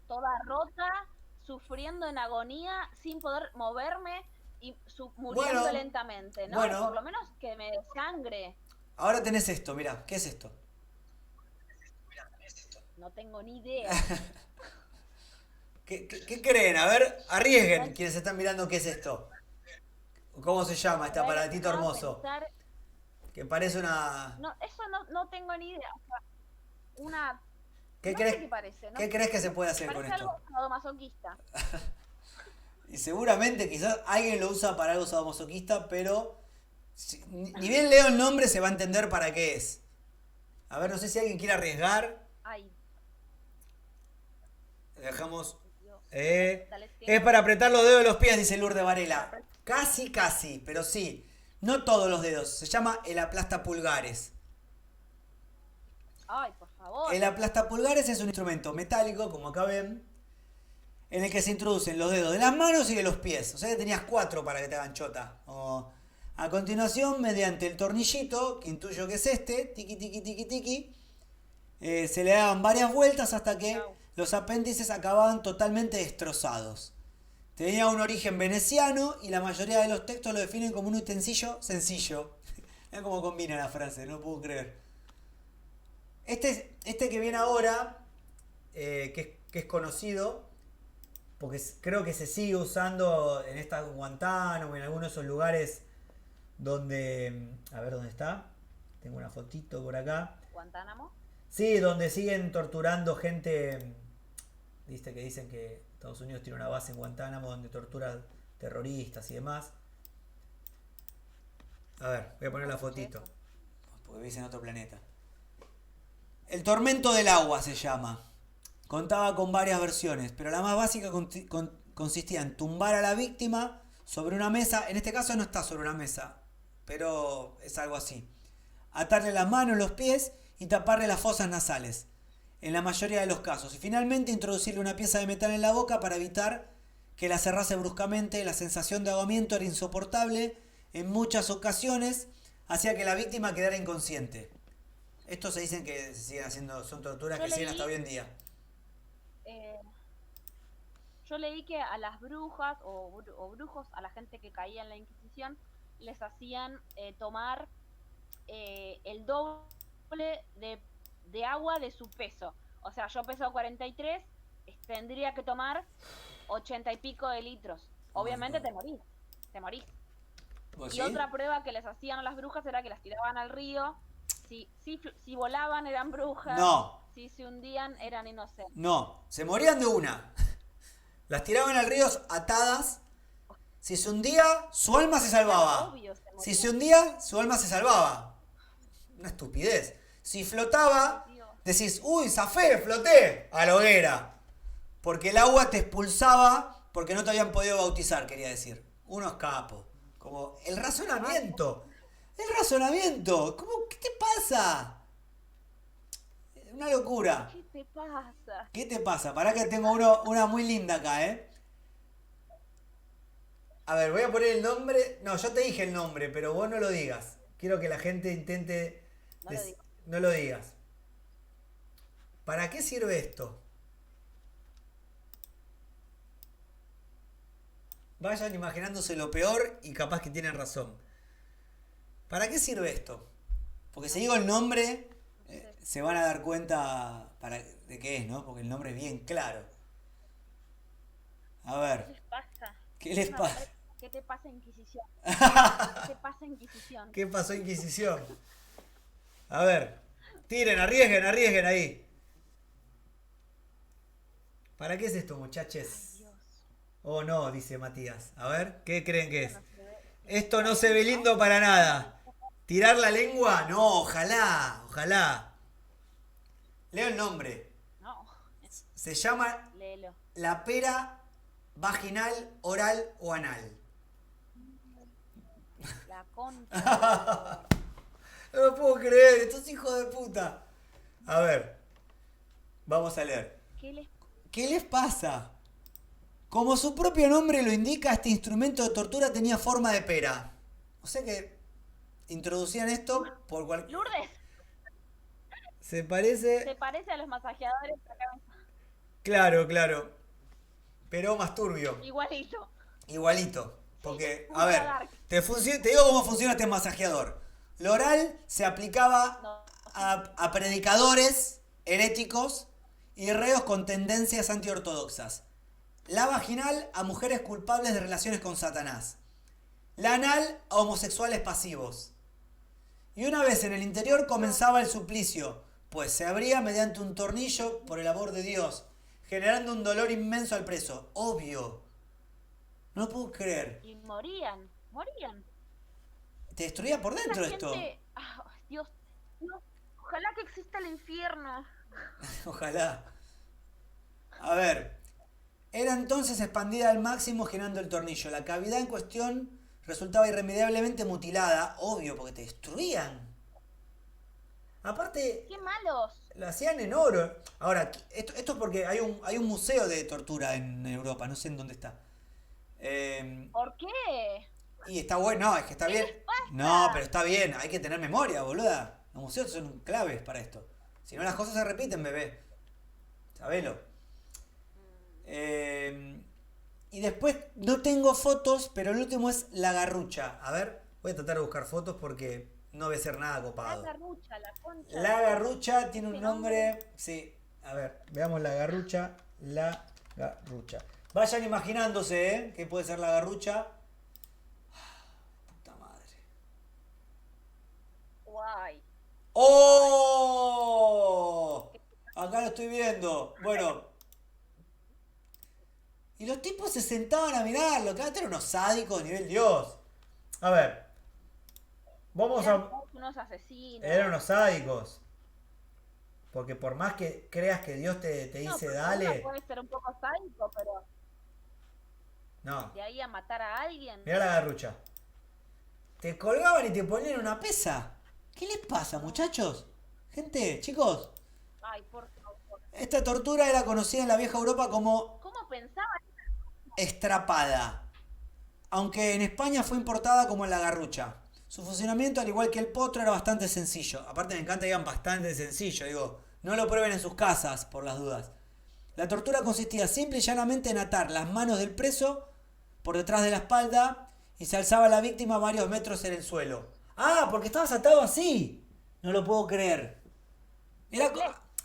toda rota, sufriendo en agonía, sin poder moverme y muriendo Bueno, lentamente, ¿no? bueno. Por lo menos que me desangre. Ahora tenés esto, mirá, ¿qué es esto? No tengo ni idea. ¿Qué creen? A ver, arriesguen quienes están mirando qué es esto. ¿Cómo se llama este A ver, aparatito déjame hermoso? pensar. Que parece una... No, eso no tengo ni idea. O sea, una... ¿Qué no crees, sé qué parece, ¿no? ¿qué crees que se puede hacer con Parece esto? algo sadomasoquista. Y seguramente quizás alguien lo usa para algo sadomasoquista, pero ni bien leo el nombre se va a entender para qué es. A ver, no sé si alguien quiere arriesgar. Ay, Dejamos. Dios. Es Dale, para apretar los dedos de los pies, dice Lourdes Varela. Casi, casi, pero sí. No todos los dedos. Se llama el aplastapulgares. Ay, por favor. El aplastapulgares es un instrumento metálico, como acá ven, en el que se introducen los dedos de las manos y de los pies. O sea que tenías 4 para que te hagan chota. A continuación, mediante el tornillito, que intuyo que es este, tiqui, tiqui, tiqui, tiqui, se le daban varias vueltas hasta que los apéndices acababan totalmente destrozados. Tenía un origen veneciano y la mayoría de los textos lo definen como un utensilio sencillo. Mira cómo combina la frase, no puedo creer. Este que viene ahora, que es conocido, porque creo que se sigue usando en esta Guantánamo, en algunos de esos lugares donde... A ver, ¿dónde está? Tengo una fotito por acá. Guantánamo. Sí, donde siguen torturando gente. Viste que dicen que Estados Unidos tiene una base en Guantánamo donde tortura terroristas y demás. A ver, voy a poner la fotito. Porque dicen otro planeta. El tormento del agua se llama. Contaba con varias versiones, pero la más básica consistía en tumbar a la víctima sobre una mesa. En este caso no está sobre una mesa, pero es algo así. Atarle las manos, los pies y taparle las fosas nasales, en la mayoría de los casos. Y finalmente introducirle una pieza de metal en la boca para evitar que la cerrase bruscamente. La sensación de ahogamiento era insoportable. En muchas ocasiones hacía que la víctima quedara inconsciente. Estos se dicen que se siguen haciendo, son torturas que siguen hasta hoy en día. Yo leí que a las brujas o brujos, a la gente que caía en la Inquisición, les hacían tomar el doble de agua de su peso. O sea, yo peso 43, tendría que tomar 80 y pico de litros. Obviamente te morís. Y ¿Sí? otra prueba que les hacían a las brujas era que las tiraban al río. Si volaban eran brujas. No. Si se hundían eran inocentes. No, se morían de una. Las tiraban al río atadas. Si se hundía, su alma se salvaba. Obvio, Si se hundía, su alma se salvaba. Una estupidez. Si flotaba, decís, uy, zafé, floté a la hoguera. Porque el agua te expulsaba porque no te habían podido bautizar, quería decir. Unos capos. Como el razonamiento. El razonamiento. ¿Qué te pasa? Una locura. ¿Qué te pasa? ¿Qué te pasa? Pará que tengo una muy linda acá, ¿eh? A ver, voy a poner el nombre. No, yo te dije el nombre, pero vos no lo digas. Quiero que la gente intente... No lo digas. ¿Para qué sirve esto? Vayan imaginándose lo peor y capaz que tienen razón. ¿Para qué sirve esto? Porque si digo el nombre, se van a dar cuenta de qué es, ¿no? Porque el nombre es bien claro. A ver. ¿Qué les pasa? ¿Qué les pasa? ¿Qué te pasa, Inquisición? ¿Qué pasa, Inquisición? ¿Qué pasó, Inquisición? A ver. Tiren, arriesguen ahí. ¿Para qué es esto, muchachos? Oh, no, dice Matías. A ver, ¿qué creen que es? Esto no se ve lindo para nada. ¿Tirar la lengua? No, ojalá. Leo el nombre. No. Se llama Léelo. la pera vaginal, oral o anal. La concha. No me puedo creer, estos hijos de puta. A ver, vamos a leer. ¿Qué les pasa? Como su propio nombre lo indica, este instrumento de tortura tenía forma de pera. O sea que introducían esto por cualquier... Lourdes. Se parece... Se parece a los masajeadores acá. Claro. Pero más turbio. Igualito. Porque, Sí, a ver, dark. te digo cómo funciona este masajeador. Lo oral se aplicaba a predicadores heréticos y reos con tendencias antiortodoxas. La vaginal a mujeres culpables de relaciones con Satanás. La anal a homosexuales pasivos. Y una vez en el interior comenzaba el suplicio, pues se abría mediante un tornillo por el amor de Dios, generando un dolor inmenso al preso. Obvio. No puedo creer. Y morían. Te destruía por dentro esto. Dios. Ojalá que exista el infierno. Ojalá. A ver. Era entonces expandida al máximo girando el tornillo. La cavidad en cuestión resultaba irremediablemente mutilada. Obvio, porque te destruían. Aparte... ¡Qué malos! Lo hacían en oro. Ahora, esto es porque hay un museo de tortura en Europa. No sé en dónde está. ¿Por qué? Y está bueno. No, es que está bien. ¿Qué les pasa? No, pero está bien. Hay que tener memoria, boluda. Los museos son claves para esto. Si no, las cosas se repiten, bebé. Sabelo. Y después no tengo fotos, pero el último es la garrucha. A ver, voy a tratar de buscar fotos porque no voy a ser nada La copado. garrucha, la concha de La garrucha tiene un ese nombre. nombre. Sí, a ver, veamos la garrucha. La garrucha. Vayan imaginándose, ¿eh? ¿Qué puede ser la garrucha? Puta madre. Guay. ¡Oh! Acá lo estoy viendo. Bueno, y los tipos se sentaban a mirarlo. Claro, eran unos sádicos nivel Dios. A ver, vamos Eran a. todos unos asesinos. Eran unos sádicos. Porque por más que creas que Dios te No, dice porque uno dale. puede ser un poco sádico, pero No, de ahí a matar a alguien. mirá la garrucha. Te colgaban y te ponían una pesa. ¿Qué les pasa, muchachos? Gente, chicos, Ay, por favor. esta tortura era conocida en la vieja Europa como ¿Cómo pensaban? estrapada, aunque en España fue importada como la garrucha. Su funcionamiento, al igual que el potro, era bastante sencillo. Aparte me encanta que digan bastante sencillo, digo, no lo prueben en sus casas, por las dudas. La tortura consistía simple y llanamente en atar las manos del preso por detrás de la espalda y se alzaba la víctima varios metros en el suelo. Ah, porque estabas atado así. No lo puedo creer. Era,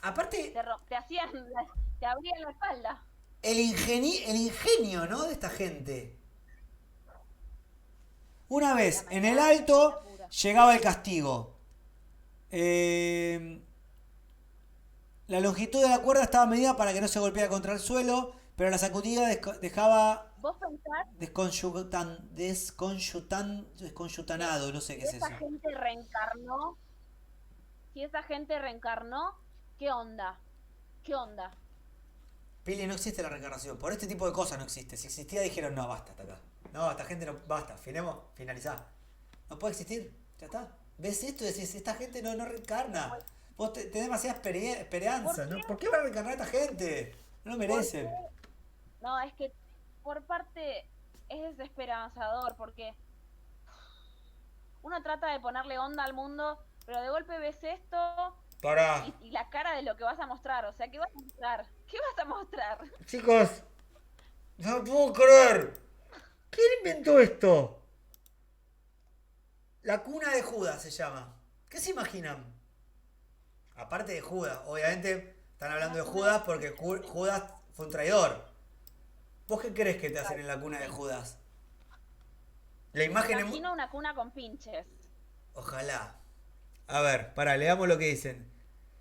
aparte, Te hacían, te abrían la espalda. el ingenio, ¿no? De esta gente. Una La vez en el maldad, alto la pura. llegaba el castigo. Eh, la longitud de la cuerda estaba medida para que no se golpeara contra el suelo, pero la sacudida dejaba Vos pensás que desconyutanado, no sé qué si es esa eso. gente reencarnó, si esa gente reencarnó, ¿qué onda? ¿Qué onda? Pili, no existe la reencarnación. Por este tipo de cosas no existe. Si existía dijeron, no, basta hasta acá. No, esta gente no, basta. Finalizá. No puede existir. Ya está. ¿Ves esto y decís, esta gente no reencarna? Vos tenés demasiada ¿Por esperanza, qué? ¿no? ¿Por qué va a reencarnar esta gente? No lo ¿Por qué? merecen. No, es que por parte es desesperanzador porque uno trata de ponerle onda al mundo, pero de golpe ves esto Pará. y la cara de lo que vas a mostrar. O sea, ¿qué vas a mostrar? ¿Qué vas a mostrar? Chicos, no puedo creer. ¿Quién inventó esto? La cuna de Judas se llama. ¿Qué se imaginan? Aparte de Judas, obviamente están hablando La de cuna Judas de... porque Judas fue un traidor. ¿Vos qué crees que te hacen Claro, en la cuna de sí. Judas? La Me imagen es... imagino una cuna con pinches. Ojalá. A ver, pará, leamos lo que dicen.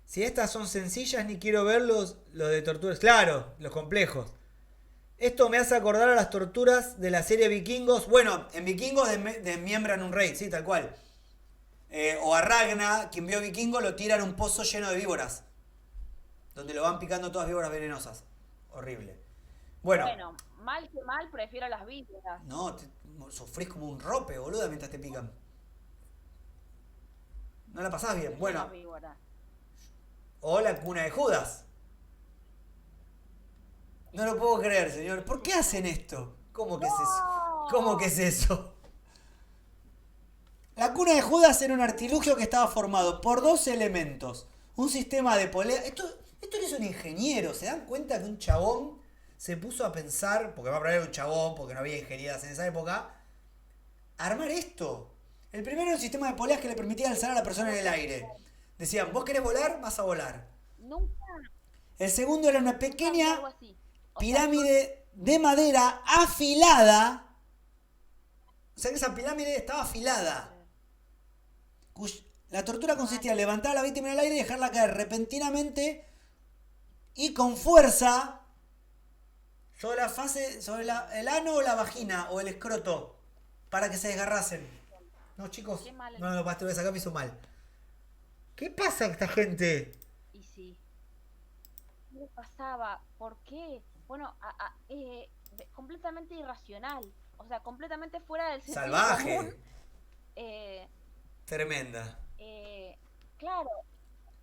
Si estas son sencillas, ni quiero ver los de torturas. Claro, los complejos. Esto me hace acordar a las torturas de la serie Vikingos. Bueno, en Vikingos desmiembran un rey, sí, tal cual. O a Ragna, quien vio Vikingo, lo tiran a un pozo lleno de víboras. Donde lo van picando todas víboras venenosas. Horrible. Bueno, Bueno, mal que mal, prefiero las víboras. no, sufrís como un rope, boluda, mientras te pican. No la pasás bien. Prefiero Bueno, las víboras. o la cuna de Judas. No lo puedo creer, señor. ¿Por qué hacen esto? ¿Cómo que es eso? ¿Cómo que ¡No! es eso? La cuna de Judas era un artilugio que estaba formado por dos elementos. Un sistema de polea. Esto lo hizo un ingeniero. ¿Se dan cuenta que un chabón se puso a pensar, porque va a hablar un chabón, porque no había ingenierías en esa época, armar esto? El primero era un sistema de poleas que le permitía alzar a la persona en el aire. Decían, vos querés volar, vas a volar. Nunca, El segundo era una nunca vi algo pequeña así. O sea, pirámide de madera afilada. O sea que esa pirámide estaba afilada. La tortura consistía en levantar a la víctima en el aire y dejarla caer repentinamente y con fuerza sobre la fase, el ano o la vagina o el escroto para que se desgarrasen. No, chicos, qué mal. no, pastor, acá me hizo mal. ¿Qué pasa con esta gente? Y sí. ¿Qué le pasaba? ¿Por qué? Bueno, completamente irracional. O sea, completamente fuera del sentido Salvaje. común. Eh, Tremenda. claro,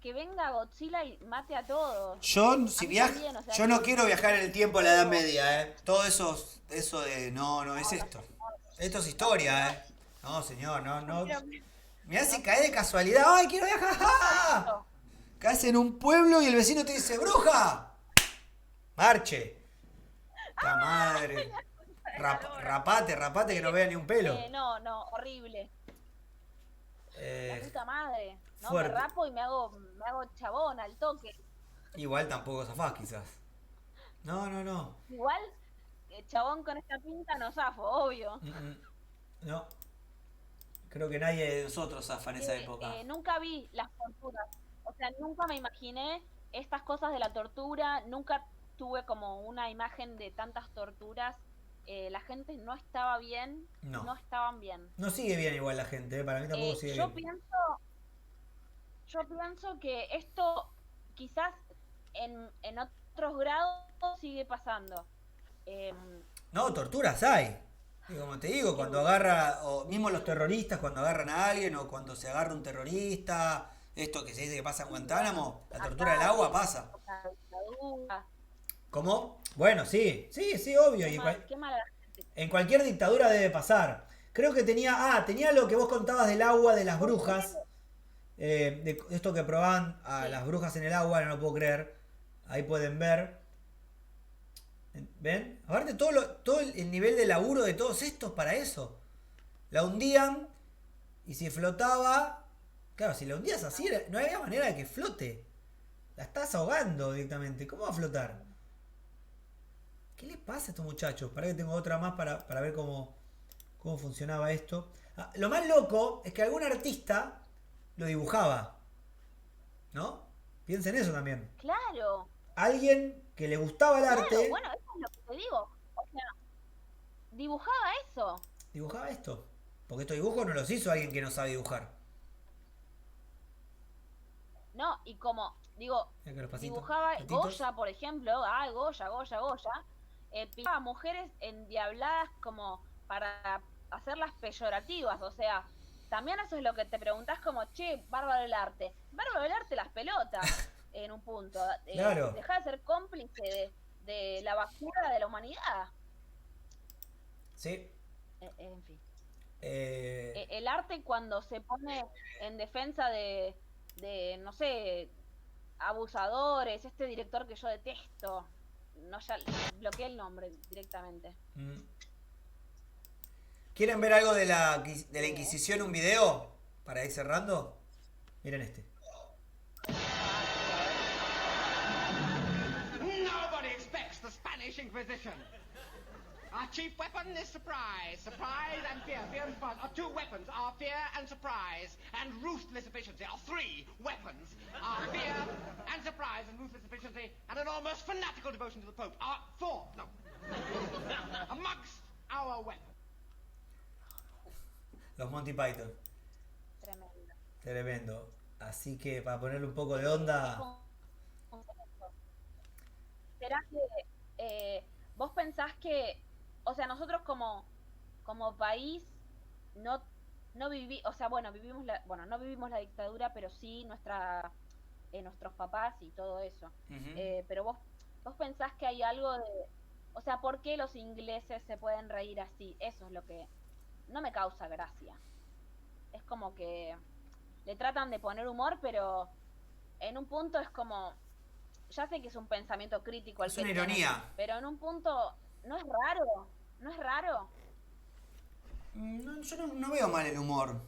que venga Godzilla y mate a todos. Yo, A mí también, o sea, yo no quiero viajar en el tiempo a la Edad Media, ¿eh? Todo eso de... No es esto. Esto es historia, ¿eh? No, señor, no. Mirá si caes de casualidad. ¡Ay, quiero viajar! ¡Ja! Caes en un pueblo y el vecino te dice, ¡bruja! ¡Marche! ¡La madre! Rapate que no vea ni un pelo. No, horrible. La Eh, puta madre. No, me fuerte. rapo y me hago chabón al toque. Igual tampoco zafás, quizás. No, no, no. Igual, chabón con esta pinta no zafo, obvio. Mm, mm. No. Creo que nadie de nosotros zafa en esa época. Nunca vi las torturas. O sea, nunca me imaginé estas cosas de la tortura. Nunca tuve como una imagen de tantas torturas. La gente no estaba bien, No. no estaban bien. No sigue bien igual la gente, ¿eh? Para mí tampoco sigue Yo bien. pienso que esto quizás en otros grados sigue pasando. No, torturas hay. Y como te digo, Qué cuando duro. agarra, o mismo los terroristas, cuando agarran a alguien, o cuando se agarra un terrorista, esto que se dice que pasa en Sí, bueno, Guantánamo, la tortura del acá agua en pasa. la dictadura. ¿Cómo? Bueno, sí, sí, sí, obvio. Qué mala gente. En cualquier dictadura debe pasar. Creo que tenía lo que vos contabas del agua de las ¿Por qué? brujas. De esto que probaban a Sí. las brujas en el agua, no lo puedo creer. Ahí pueden ver. ¿Ven? Aparte todo el nivel de laburo de todos estos para eso. La hundían y si flotaba... Claro, si la hundías así, no había manera de que flote. La estás ahogando directamente. ¿Cómo va a flotar? ¿Qué les pasa a estos muchachos? Para que tengo otra más para ver cómo funcionaba esto. Ah, lo más loco es que algún artista lo dibujaba. ¿No? Piensen eso también. Claro, Alguien que le gustaba el claro, arte bueno, eso es lo que te digo. O sea, dibujaba eso. dibujaba esto. Porque estos dibujos no los hizo alguien que no sabe dibujar. No, y como, digo, Mira que los dibujaba patitos. Goya, por ejemplo, Goya, pintaba mujeres endiabladas como para hacerlas peyorativas, o sea, también eso es lo que te preguntás como, che, bárbaro el arte. Bárbaro el arte las pelotas, en un punto. Claro. Deja de ser cómplice de la basura de la humanidad. Sí. En fin. Eh, El arte cuando se pone en defensa no sé, abusadores, este director que yo detesto, no ya bloqueé el nombre directamente. mm. ¿Quieren ver algo de la Sí, ¿eh? Inquisición, un video? Para ir cerrando. Miren este. Sí, a ver. Nobody expects the Spanish Inquisition. Our chief weapon is surprise. Surprise and fear. Fear and surprise. Our two weapons are fear and surprise. And ruthless efficiency. Our three weapons are fear and surprise and ruthless efficiency. And an almost fanatical devotion to the Pope. Our four. No. Amongst our weapons. Los Monty Python. Tremendo. Tremendo. Así que para ponerle un poco de Es onda. como, ¿será que vos pensás que, o sea, nosotros como país no, no o sea, bueno, bueno, no vivimos la dictadura, pero sí nuestros papás y todo eso. Ujú. Pero vos pensás que hay algo de, o sea, ¿por qué los ingleses se pueden reír así? Eso es lo que no me causa gracia. Es como que le tratan de poner humor, pero en un punto es como, ya sé que es un pensamiento crítico el Es que una tienen, ironía. pero en un punto no es raro, no es raro. Yo no veo mal el humor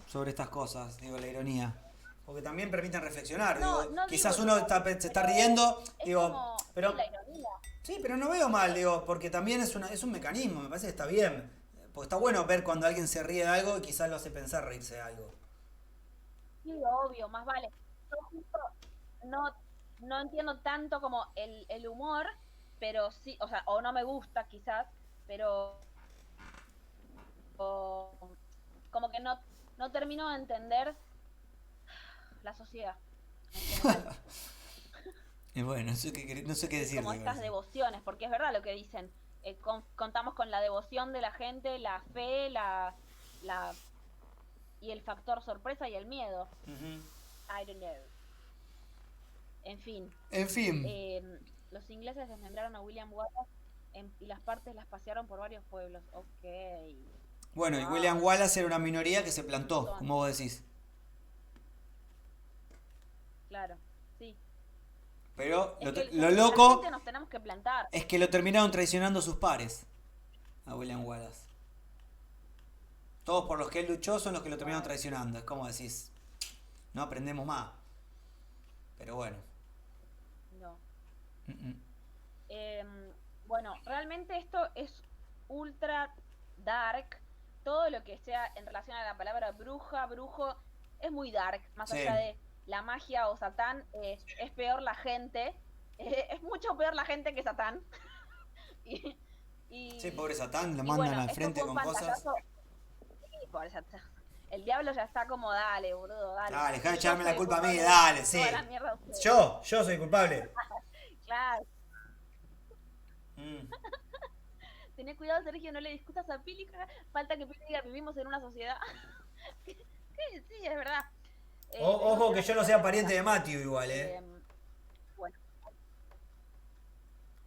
sobre estas cosas, digo, la ironía. Porque también permiten reflexionar. No, Digo, no digo quizás uno eso, se está pero riendo, es digo, como, sí, pero la ironía. sí, pero no veo mal, digo, porque también es un mecanismo, me parece que está bien. Porque está bueno ver cuando alguien se ríe de algo y quizás lo hace pensar reírse de algo. Sí, obvio, más vale. Yo justo no, no entiendo tanto como el humor, pero sí, o sea, o no me gusta quizás, pero como que no termino de entender la sociedad en general. Y bueno, no sé qué decirte Como con estas eso. devociones, porque es verdad lo que dicen. Contamos con la devoción de la gente, la fe, la y el factor sorpresa y el miedo. Ujú. I don't know. En fin, En fin. los ingleses desmembraron a William Wallace y las partes las pasearon por varios pueblos. Ok. Bueno, y William Wow. Wallace era una minoría que se Un plantó, montón. como vos decís. Claro. Sí. Pero Es que lo la loco gente nos tenemos que plantar. es que lo terminaron traicionando sus pares. a William Wallace. Todos por los que él luchó son los que lo terminaron traicionando. Es como decís, no aprendemos más. Pero bueno. No. Mm-mm. Bueno, realmente esto es ultra dark. Todo lo que sea en relación a la palabra bruja, brujo, es muy dark. Más Sí. allá de la magia o Satán, es peor la gente. Es mucho peor la gente que Satán. y, Sí, y, pobre Satán, lo y mandan bueno, al esto frente fue un con cosas. pantallazo. Sí, pobre Satán. El diablo ya está como, dale, boludo, dale. Dale, dejá de Yo echarme la soy culpa a mí, culpable de dale, sí. toda la mierda de ustedes. Yo soy culpable. Claro. Mm. Tené cuidado, Sergio, no le discutas a Pili. Falta que Pili diga, vivimos en una sociedad. ¿Qué? Sí, es verdad. Ojo que yo no sea pariente de Matthew igual, Bueno,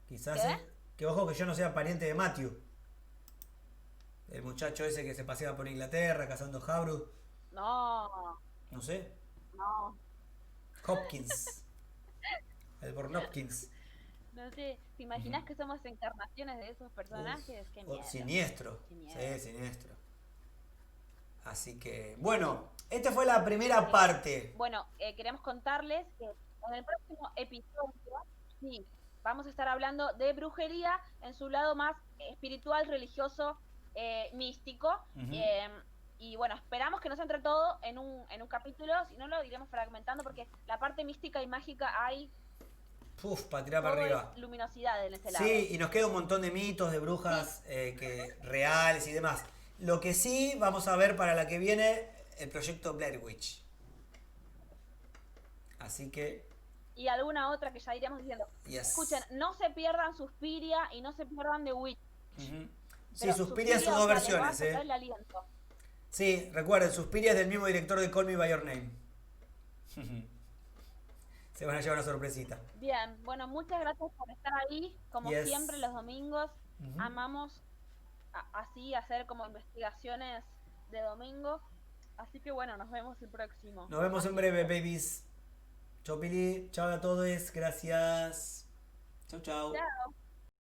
Quizás, ¿qué? que ojo que yo no sea pariente de Matthew. El muchacho ese que se paseaba por Inglaterra cazando Habrus. No, No sé. no. Hopkins. El Hopkins. No sé, ¿te imaginas que somos encarnaciones de esos personajes? Qué miedo. Siniestro. Qué miedo. Sí, siniestro. Así que, bueno, esta fue la primera parte. Bueno, queremos contarles que en el próximo episodio, sí, vamos a estar hablando de brujería en su lado más espiritual, religioso, místico. Ujú. Y bueno, esperamos que nos entre todo en un capítulo, si no lo iremos fragmentando porque la parte mística y mágica hay Puf, para tirar para todo arriba. es luminosidad en ese lado. Sí, y nos queda un montón de mitos, de brujas reales y demás. Lo que sí vamos a ver para la que viene, el proyecto Blair Witch. Así que, Y alguna otra que ya iremos diciendo. yes. Escuchen, no se pierdan Suspiria y no se pierdan The Witch. Ujú. Sí, Pero Suspiria en sus o dos sea, les va a versiones, sacar el aliento. Sí, recuerden, Suspiria es del mismo director de Call Me By Your Name. Se van a llevar una sorpresita. Bien, bueno, muchas gracias por estar ahí. Como Yes. siempre, los domingos Ujú. amamos así hacer como investigaciones de domingo. Así que bueno, nos vemos el próximo. Nos vemos en breve, babies. Chau, Pili. Chau a todos. Gracias. Chau, chau. Chao.